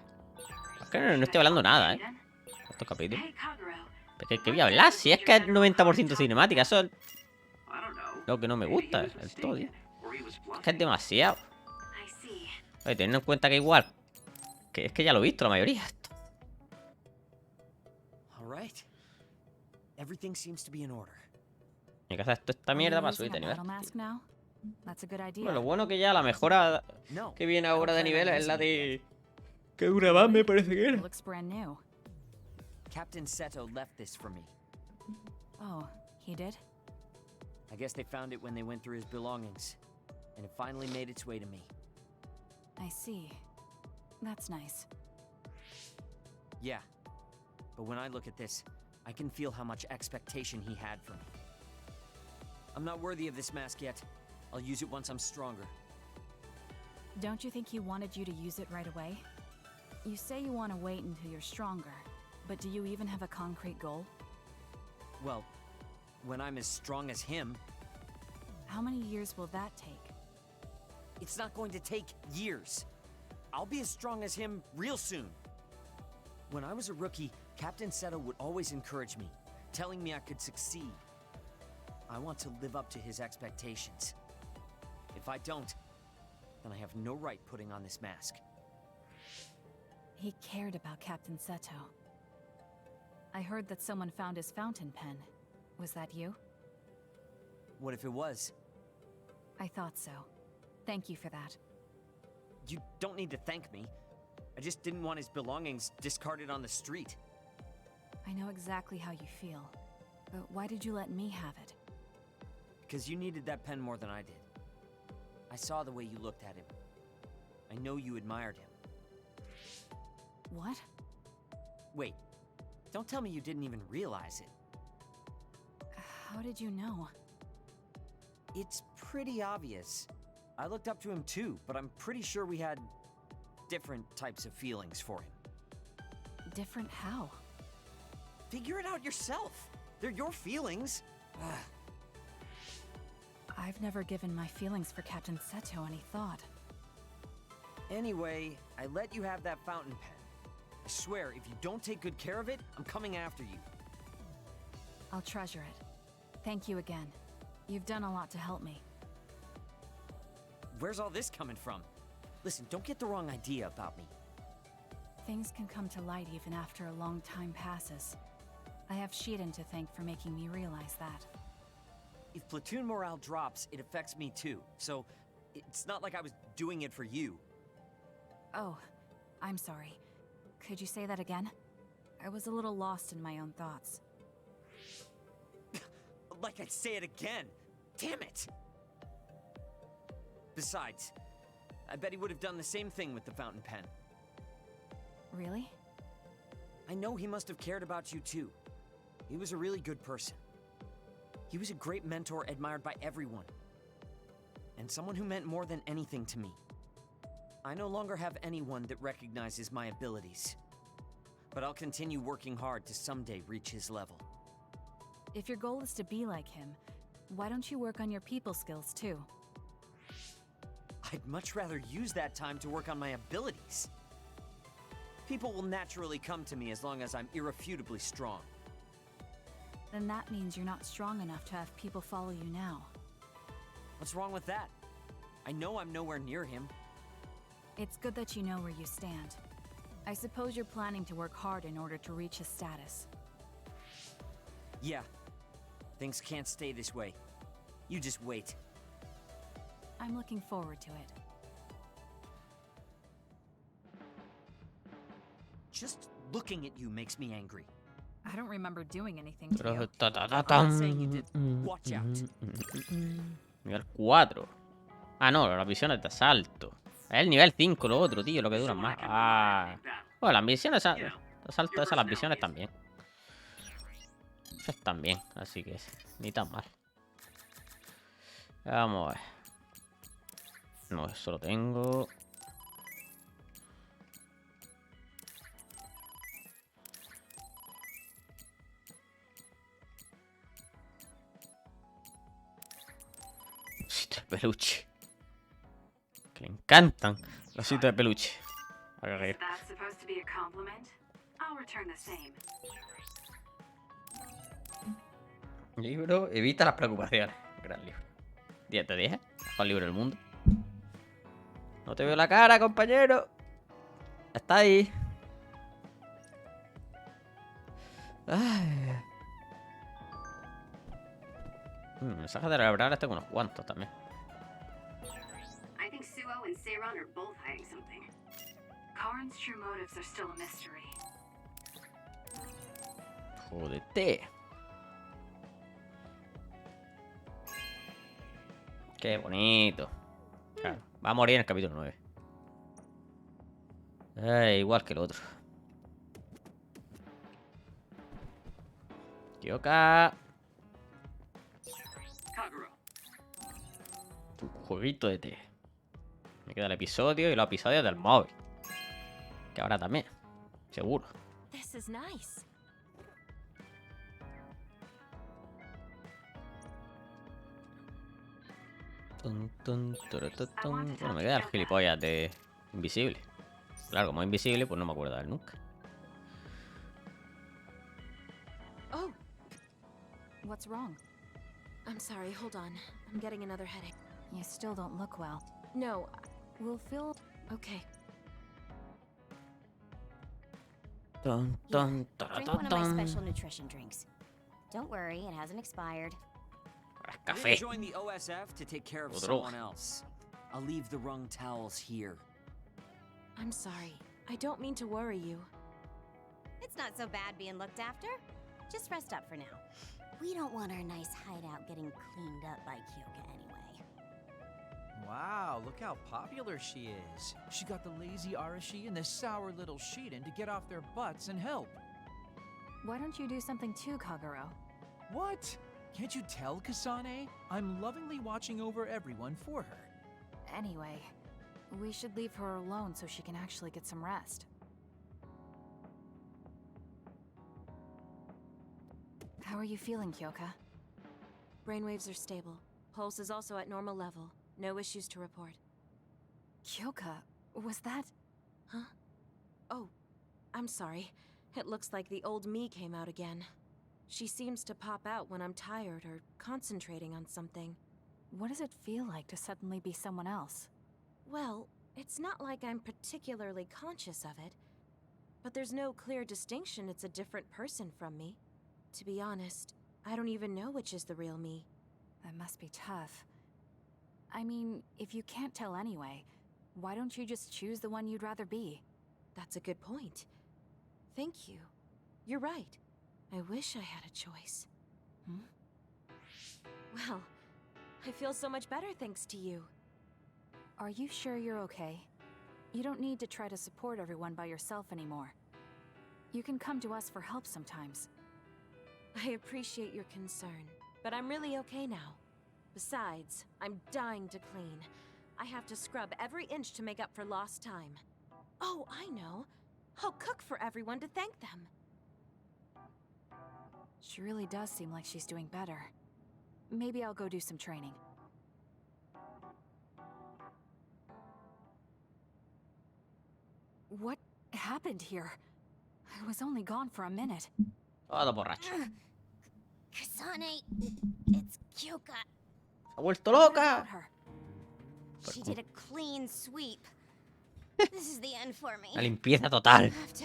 Es que no estoy hablando nada, estos capítulos. ¿Pero qué voy a hablar? Si es que es 90% cinemática, eso es lo que no me gusta del todo, tío. Es que es demasiado. Oye, teniendo en cuenta que igual, que es que ya lo he visto la mayoría. All right. Everything seems to be in order. Hay que hacer esta mierda para subir de nivel. That's a good idea. Bueno, lo bueno que ya la mejora que viene ahora de nivel es la de... que dura más, me parece que era. Looks brand new. Captain Seto left this for me. Oh, he did? I guess they found it when they went through his belongings, and it finally made its way to me. I see. That's nice. Yeah. But when I look at this, I can feel how much expectation he had for me. I'm not worthy of this mask yet. I'll use it once I'm stronger. Don't you think he wanted you to use it right away? You say you want to wait until you're stronger, but do you even have a concrete goal? Well, when I'm as strong as him... How many years will that take? It's not going to take years. I'll be as strong as him real soon. When I was a rookie, Captain Seto would always encourage me, telling me I could succeed. I want to live up to his expectations. If I don't, then I have no right putting on this mask. He cared about Captain Seto. I heard that someone found his fountain pen. Was that you? What if it was? I thought so. Thank you for that. You don't need to thank me. I just didn't want his belongings discarded on the street. I know exactly how you feel. But why did you let me have it? Because you needed that pen more than I did. I saw the way you looked at him. I know you admired him. What? Wait. Don't tell me you didn't even realize it. How did you know? It's pretty obvious. I looked up to him too, but I'm pretty sure we had different types of feelings for him. Different how? Figure it out yourself. They're your feelings. I've never given my feelings for Captain Seto any thought. Anyway, I let you have that fountain pen. I swear, if you don't take good care of it, I'm coming after you. I'll treasure it. Thank you again. You've done a lot to help me. Where's all this coming from? Listen, don't get the wrong idea about me. Things can come to light even after a long time passes. I have Shiden to thank for making me realize that. If platoon morale drops, it affects me too. So, it's not like I was doing it for you. Oh, I'm sorry. Could you say that again? I was a little lost in my own thoughts. Like I'd say it again! Damn it! Besides, I bet he would have done the same thing with the fountain pen. Really? I know he must have cared about you too. He was a really good person. He was a great mentor admired by everyone. And someone who meant more than anything to me. I no longer have anyone that recognizes my abilities. But I'll continue working hard to someday reach his level. If your goal is to be like him, why don't you work on your people skills too? I'd much rather use that time to work on my abilities. People will naturally come to me as long as I'm irrefutably strong. Then that means you're not strong enough to have people follow you now. What's wrong with that? I know I'm nowhere near him. It's good that you know where you stand. I suppose you're planning to work hard in order to reach his status. Yeah. Things can't stay this way. You just wait. I'm looking forward to it. Just looking at you makes me angry. I don't remember doing anything to you. I'm not saying you did. Watch out. Nivel 4. Ah, no, las misiones de asalto. Es el nivel 5 lo otro, tío, lo que duran más. Ah. Bueno, las misiones de asalto, esas las misiones también. están bien, así que ni tan mal. Vamos a ver. No, eso lo tengo. Ositos de peluche. Que le encantan los ositos de peluche. A ver. That's supposed to be a compliment? I'll return the same. Libro evita las preocupaciones. Gran libro. 10 de 10. Mejor libro del mundo. No te veo la cara, compañero. Está ahí. Ay. Mensajes de laboral tengo unos cuantos también. I think Suo and Seiron are both hiding something. Karin's true motives are still a mystery. Jódete. Qué bonito. Claro, va a morir en el capítulo 9. Igual que el otro. Kyoka. Tu jueguito de té. Me queda el episodio y los episodios del móvil. Que ahora también. Seguro. This is nice. Bueno, me queda el gilipollas de invisible. Claro, como invisible, pues no me acuerdo de él nunca. Oh, What's wrong? I'm sorry, hold on. I'm getting another headache. You still don't look well. No, We'll feel... okay. Ton, Drink ton, one of my special nutrition drinks. Don't worry, it hasn't expired. I'm gonna Café. join the OSF to take care of Otro. someone else. I'll leave the wrung towels here. I'm sorry. I don't mean to worry you. It's not so bad being looked after. Just rest up for now. We don't want our nice hideout getting cleaned up by Kyoka anyway. Wow, look how popular she is. She got the lazy Arashi and the sour little Shiden to get off their butts and help. Why don't you do something too, Kagero? What? Can't you tell, Kasane? I'm lovingly watching over everyone for her. Anyway, we should leave her alone so she can actually get some rest. How are you feeling, Kyoka? Brainwaves are stable. Pulse is also at normal level. No issues to report. Kyoka, was that... Huh? Oh, I'm sorry. It looks like the old me came out again. She seems to pop out when I'm tired or concentrating on something. What does it feel like to suddenly be someone else? Well, it's not like I'm particularly conscious of it. But there's no clear distinction it's a different person from me. To be honest, I don't even know which is the real me. That must be tough. I mean, if you can't tell anyway, why don't you just choose the one you'd rather be? That's a good point. Thank you. You're right. I wish I had a choice. Hmm? Well, I feel so much better thanks to you. Are you sure you're okay? You don't need to try to support everyone by yourself anymore. You can come to us for help sometimes. I appreciate your concern, but I'm really okay now. Besides, I'm dying to clean. I have to scrub every inch to make up for lost time. Oh, I know. I'll cook for everyone to thank them. She really does seem like she's doing better. Maybe I'll go do some training. What happened here? I was only gone for a minute. Todo borracho. Kasane, it's Kyoka. Se ha vuelto What loca. about her? She did a clean sweep. This is the end for me. La limpieza total. I have to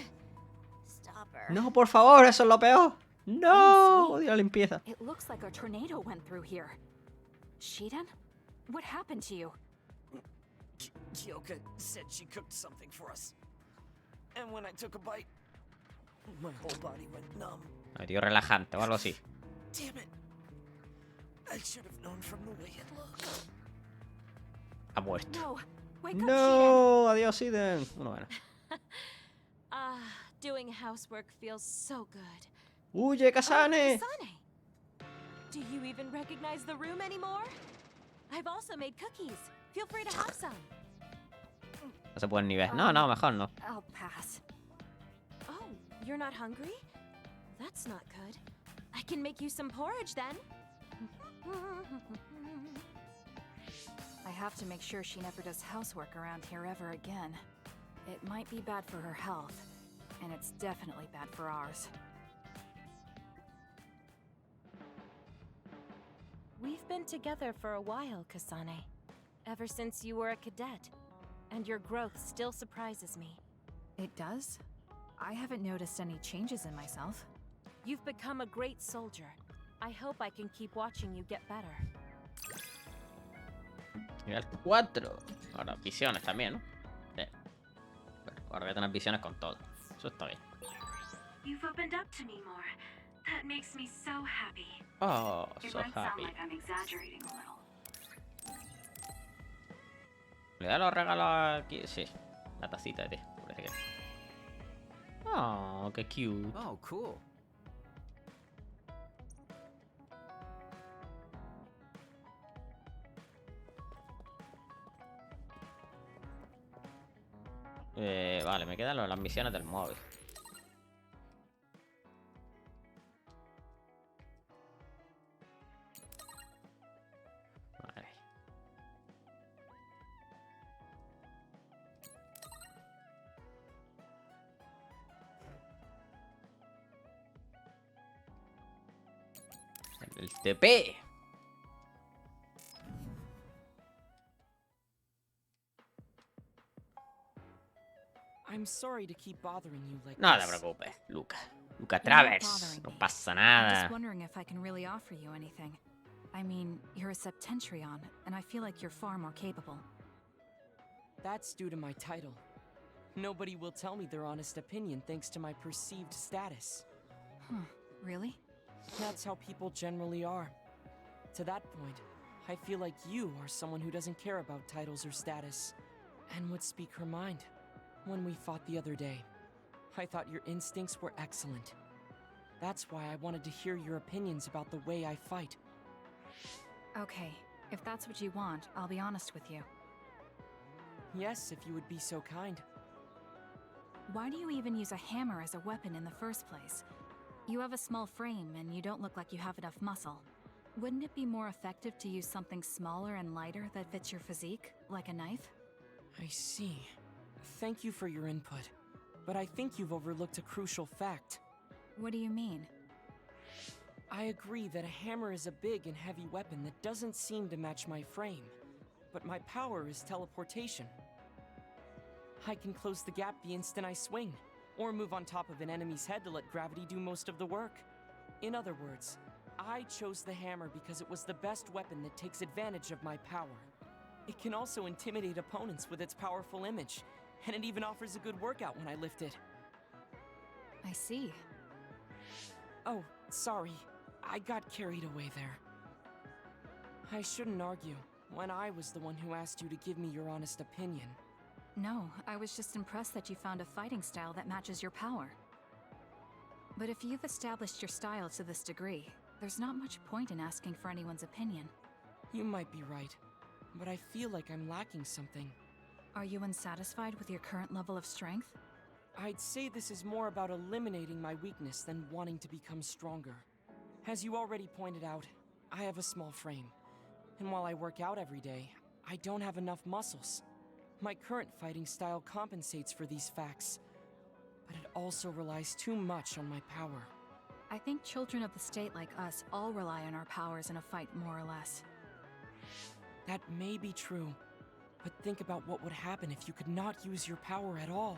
stop her. No, por favor, eso es lo peor. No, odio la limpieza. It looks like a tornado went through here. Shiden? What happened to you? Kyoka said she cooked something for us. And when I took a bite, my whole body went numb. Me dio relajante o algo así. Damn it. I should have known from the way it looked. Ha muerto. No! Wake up, Shiden! No, adiós, Iden. Bueno, bueno. Ah, doing housework feels so good. ¡Huye, Kasane! Kasane! Do you even recognize the room anymore? I've also made cookies. Feel free to have some. No se pueden ni ver. No, no, mejor no. I'll pass. Oh, you're not hungry? That's not good. I can make you some porridge then. I have to make sure she never does housework around here ever again. It might be bad for her health, and it's definitely bad for ours. We've been together for a while, Kasane. Ever since you were a cadet. And your growth still surprises me. It does? I haven't noticed any changes in myself. You've become a great soldier. I hope I can keep watching you get better. Nivel 4. Ahora, visiones también, ¿no? Sí. Bueno, ahora voy a tener visiones con todo. Eso está bien. You've opened up to me more. That makes me so happy. Oh, It so might sound happy. like I'm exaggerating a little. Le da los regalos aquí. Sí. La tacita de té. Parece que. Oh, qué cute. Oh, cool. Vale, me quedan las misiones del móvil. Vale. El TP. I'm sorry to keep bothering you like No te this. preocupes, Luca. Luca You're not Travers. bothering No me. pasa I'm nada. just wondering if I can really offer you anything. I mean, you're a Septentrion, and I feel like you're far more capable. That's due to my title. Nobody will tell me their honest opinion thanks to my perceived status. Huh, really? That's how people generally are. To that point, I feel like you are someone who doesn't care about titles or status, and would speak her mind. When we fought the other day, I thought your instincts were excellent. That's why I wanted to hear your opinions about the way I fight. Okay, if that's what you want, I'll be honest with you. Yes, if you would be so kind. Why do you even use a hammer as a weapon in the first place? You have a small frame, and you don't look like you have enough muscle. Wouldn't it be more effective to use something smaller and lighter that fits your physique, like a knife? I see. Thank you for your input, but I think you've overlooked a crucial fact. What do you mean? I agree that a hammer is a big and heavy weapon that doesn't seem to match my frame, but my power is teleportation. I can close the gap the instant I swing, or move on top of an enemy's head to let gravity do most of the work. In other words, I chose the hammer because it was the best weapon that takes advantage of my power. It can also intimidate opponents with its powerful image, and it even offers a good workout when I lift it. I see. Oh, sorry. I got carried away there. I shouldn't argue, when I was the one who asked you to give me your honest opinion. No, I was just impressed that you found a fighting style that matches your power. But if you've established your style to this degree, there's not much point in asking for anyone's opinion. You might be right, but I feel like I'm lacking something. Are you unsatisfied with your current level of strength? I'd say this is more about eliminating my weakness than wanting to become stronger. As you already pointed out, I have a small frame, and while I work out every day, I don't have enough muscles. My current fighting style compensates for these facts, but it also relies too much on my power. I think children of the state like us all rely on our powers in a fight, more or less. That may be true, but think about what would happen if you could not use your power at all.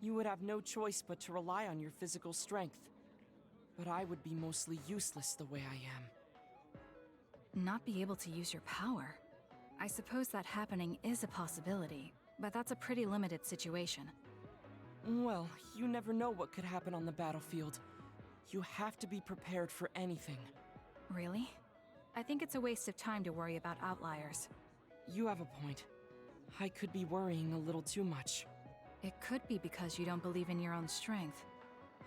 You would have no choice but to rely on your physical strength, but I would be mostly useless the way I am. Not be able to use your power? I suppose that happening is a possibility, but that's a pretty limited situation. Well, you never know what could happen on the battlefield. You have to be prepared for anything. Really? I think it's a waste of time to worry about outliers. You have a point. I could be worrying a little too much. It could be because you don't believe in your own strength.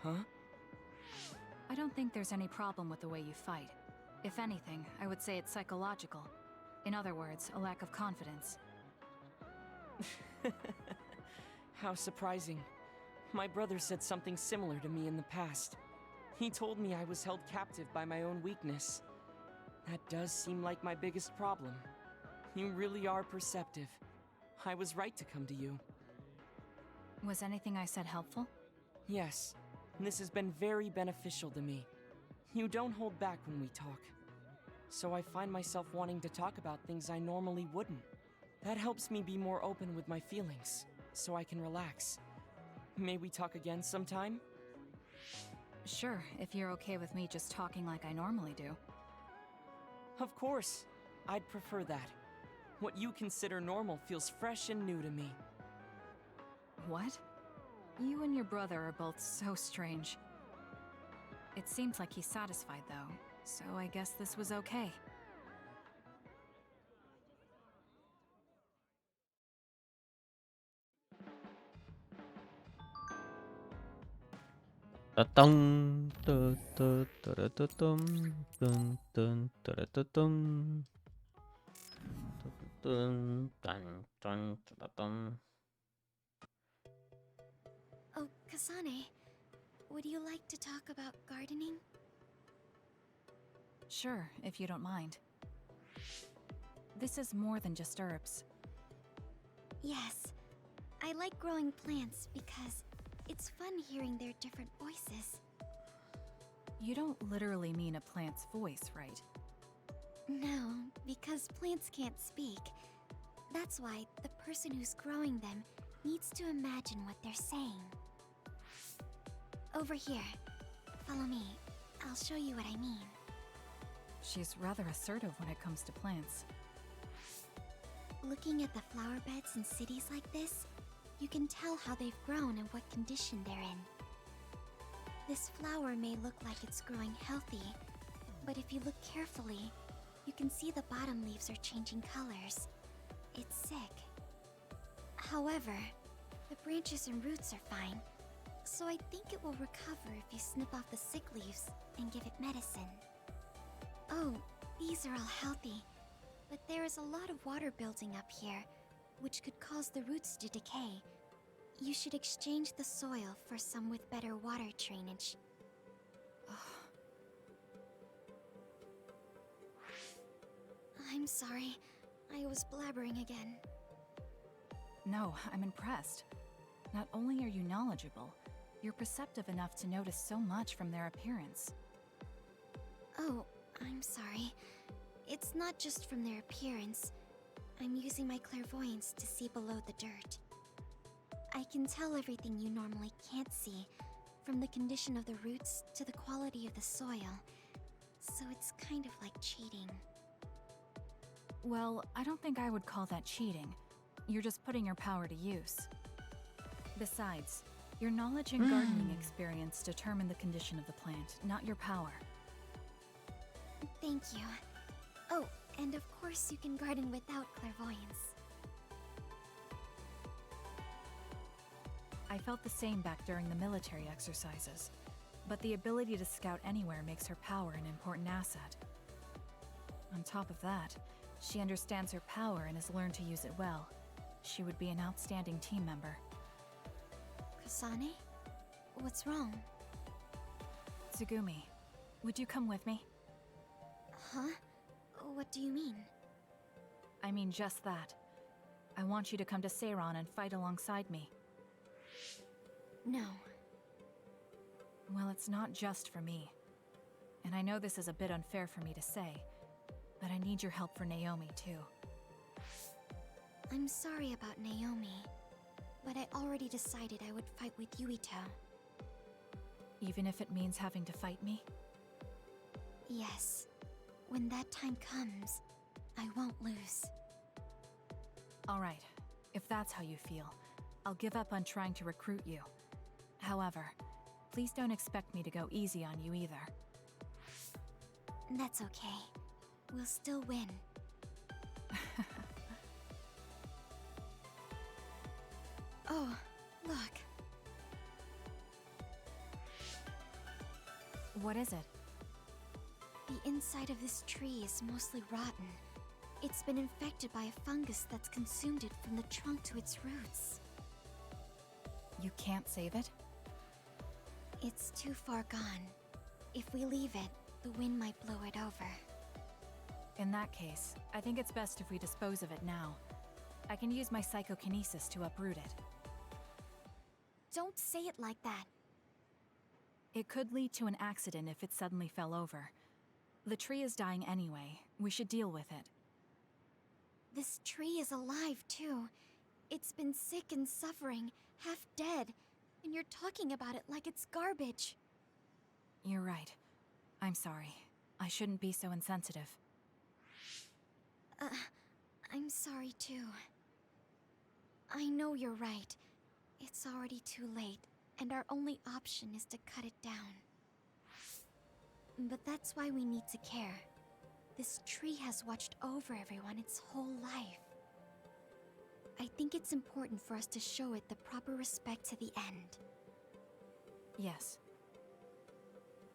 Huh? I don't think there's any problem with the way you fight. If anything, I would say it's psychological. In other words, a lack of confidence. How surprising. My brother said something similar to me in the past. He told me I was held captive by my own weakness. That does seem like my biggest problem. You really are perceptive. I was right to come to you. Was anything I said helpful? Yes, this has been very beneficial to me. You don't hold back when we talk. So I find myself wanting to talk about things I normally wouldn't. That helps me be more open with my feelings, so I can relax. May we talk again sometime? Sure, if you're okay with me just talking like I normally do. Of course. I'd prefer that. What you consider normal feels fresh and new to me. What? You and your brother are both so strange. It seems like he's satisfied, though, so I guess this was okay. Ta-tum, tu-tu-tu-ru-tu-tum, dun, dun, tu-ru-tu-tum. Tu-tu-tum, dun, dun, tu-tu-tum. Oh, Kasane, would you like to talk about gardening? Sure, if you don't mind. This is more than just herbs. Yes. I like growing plants because it's fun hearing their different voices. You don't literally mean a plant's voice, right? No, because plants can't speak. That's why the person who's growing them needs to imagine what they're saying. Over here. Follow me. I'll show you what I mean. She's rather assertive when it comes to plants. Looking at the flower beds in cities like this, you can tell how they've grown and what condition they're in. This flower may look like it's growing healthy, but if you look carefully, you can see the bottom leaves are changing colors. It's sick. However, the branches and roots are fine, so I think it will recover if you snip off the sick leaves and give it medicine. Oh, these are all healthy, but there is a lot of water building up here, which could cause the roots to decay. You should exchange the soil for some with better water drainage. I'm sorry. I was blabbering again. No, I'm impressed. Not only are you knowledgeable, you're perceptive enough to notice so much from their appearance. Oh, I'm sorry. It's not just from their appearance. I'm using my clairvoyance to see below the dirt. I can tell everything you normally can't see, from the condition of the roots to the quality of the soil. So it's kind of like cheating. Well, I don't think I would call that cheating. You're just putting your power to use. Besides, your knowledge and gardening experience determine the condition of the plant, not your power. Thank you. Oh, and of course you can garden without clairvoyance. I felt the same back during the military exercises, but the ability to scout anywhere makes her power an important asset. On top of that, she understands her power and has learned to use it well. She would be an outstanding team member. Kasane? What's wrong? Tsugumi, would you come with me? Huh? What do you mean? I mean just that. I want you to come to Seiron and fight alongside me. No. Well, it's not just for me. And I know this is a bit unfair for me to say, but I need your help for Naomi too. I'm sorry about Naomi, but I already decided I would fight with Yuito. Even if it means having to fight me? Yes. When that time comes, I won't lose. Alright, if that's how you feel, I'll give up on trying to recruit you. However, please don't expect me to go easy on you either. That's okay. We'll still win. Oh, look. What is it? The inside of this tree is mostly rotten. It's been infected by a fungus that's consumed it from the trunk to its roots. You can't save it? It's too far gone. If we leave it, the wind might blow it over. In that case, I think it's best if we dispose of it now. I can use my psychokinesis to uproot it. Don't say it like that. It could lead to an accident if it suddenly fell over. The tree is dying anyway. We should deal with it. This tree is alive, too. It's been sick and suffering, half dead, and you're talking about it like it's garbage. You're right. I'm sorry. I shouldn't be so insensitive. I'm sorry, too. I know you're right. It's already too late, and our only option is to cut it down. But that's why we need to care. This tree has watched over everyone its whole life. I think it's important for us to show it the proper respect to the end. Yes.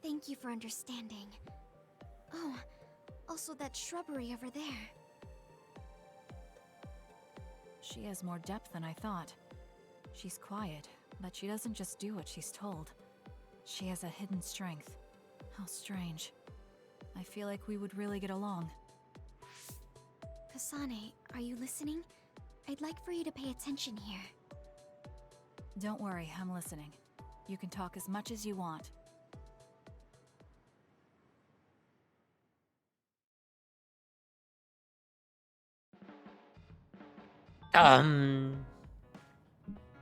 Thank you for understanding. Oh, also that shrubbery over there. She has more depth than I thought. She's quiet, but she doesn't just do what she's told. She has a hidden strength. How strange. I feel like we would really get along. Kasane, are you listening? I'd like for you to pay attention here. Don't worry, I'm listening. You can talk as much as you want.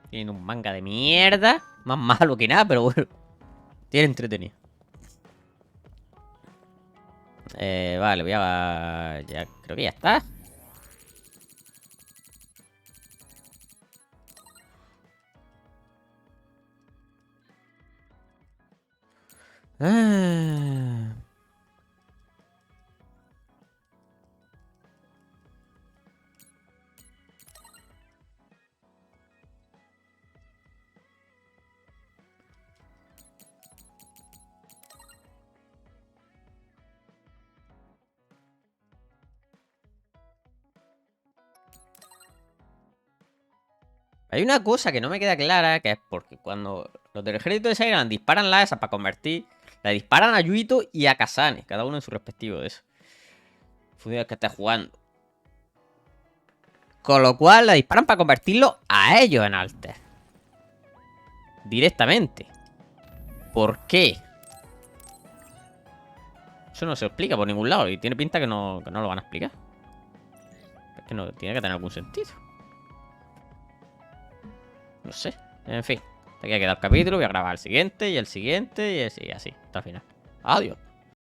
Tiene un manga de mierda. Más malo que nada, pero bueno. Tiene entretenido. Vale, voy a... Ya, creo que ya está. Hay una cosa que no me queda clara, que es porque cuando los del ejército de Sairan disparan las esas para convertir, la disparan a Yuito y a Kasane, cada uno en su respectivo de eso. Funciones que esté jugando. Con lo cual la disparan para convertirlo a ellos en alter. Directamente. ¿Por qué? Eso no se explica por ningún lado y tiene pinta que no lo van a explicar. Es que no tiene que tener algún sentido. No sé. En fin. Hasta aquí ha quedado el capítulo. Voy a grabar el siguiente y el siguiente y así hasta el final. Adiós.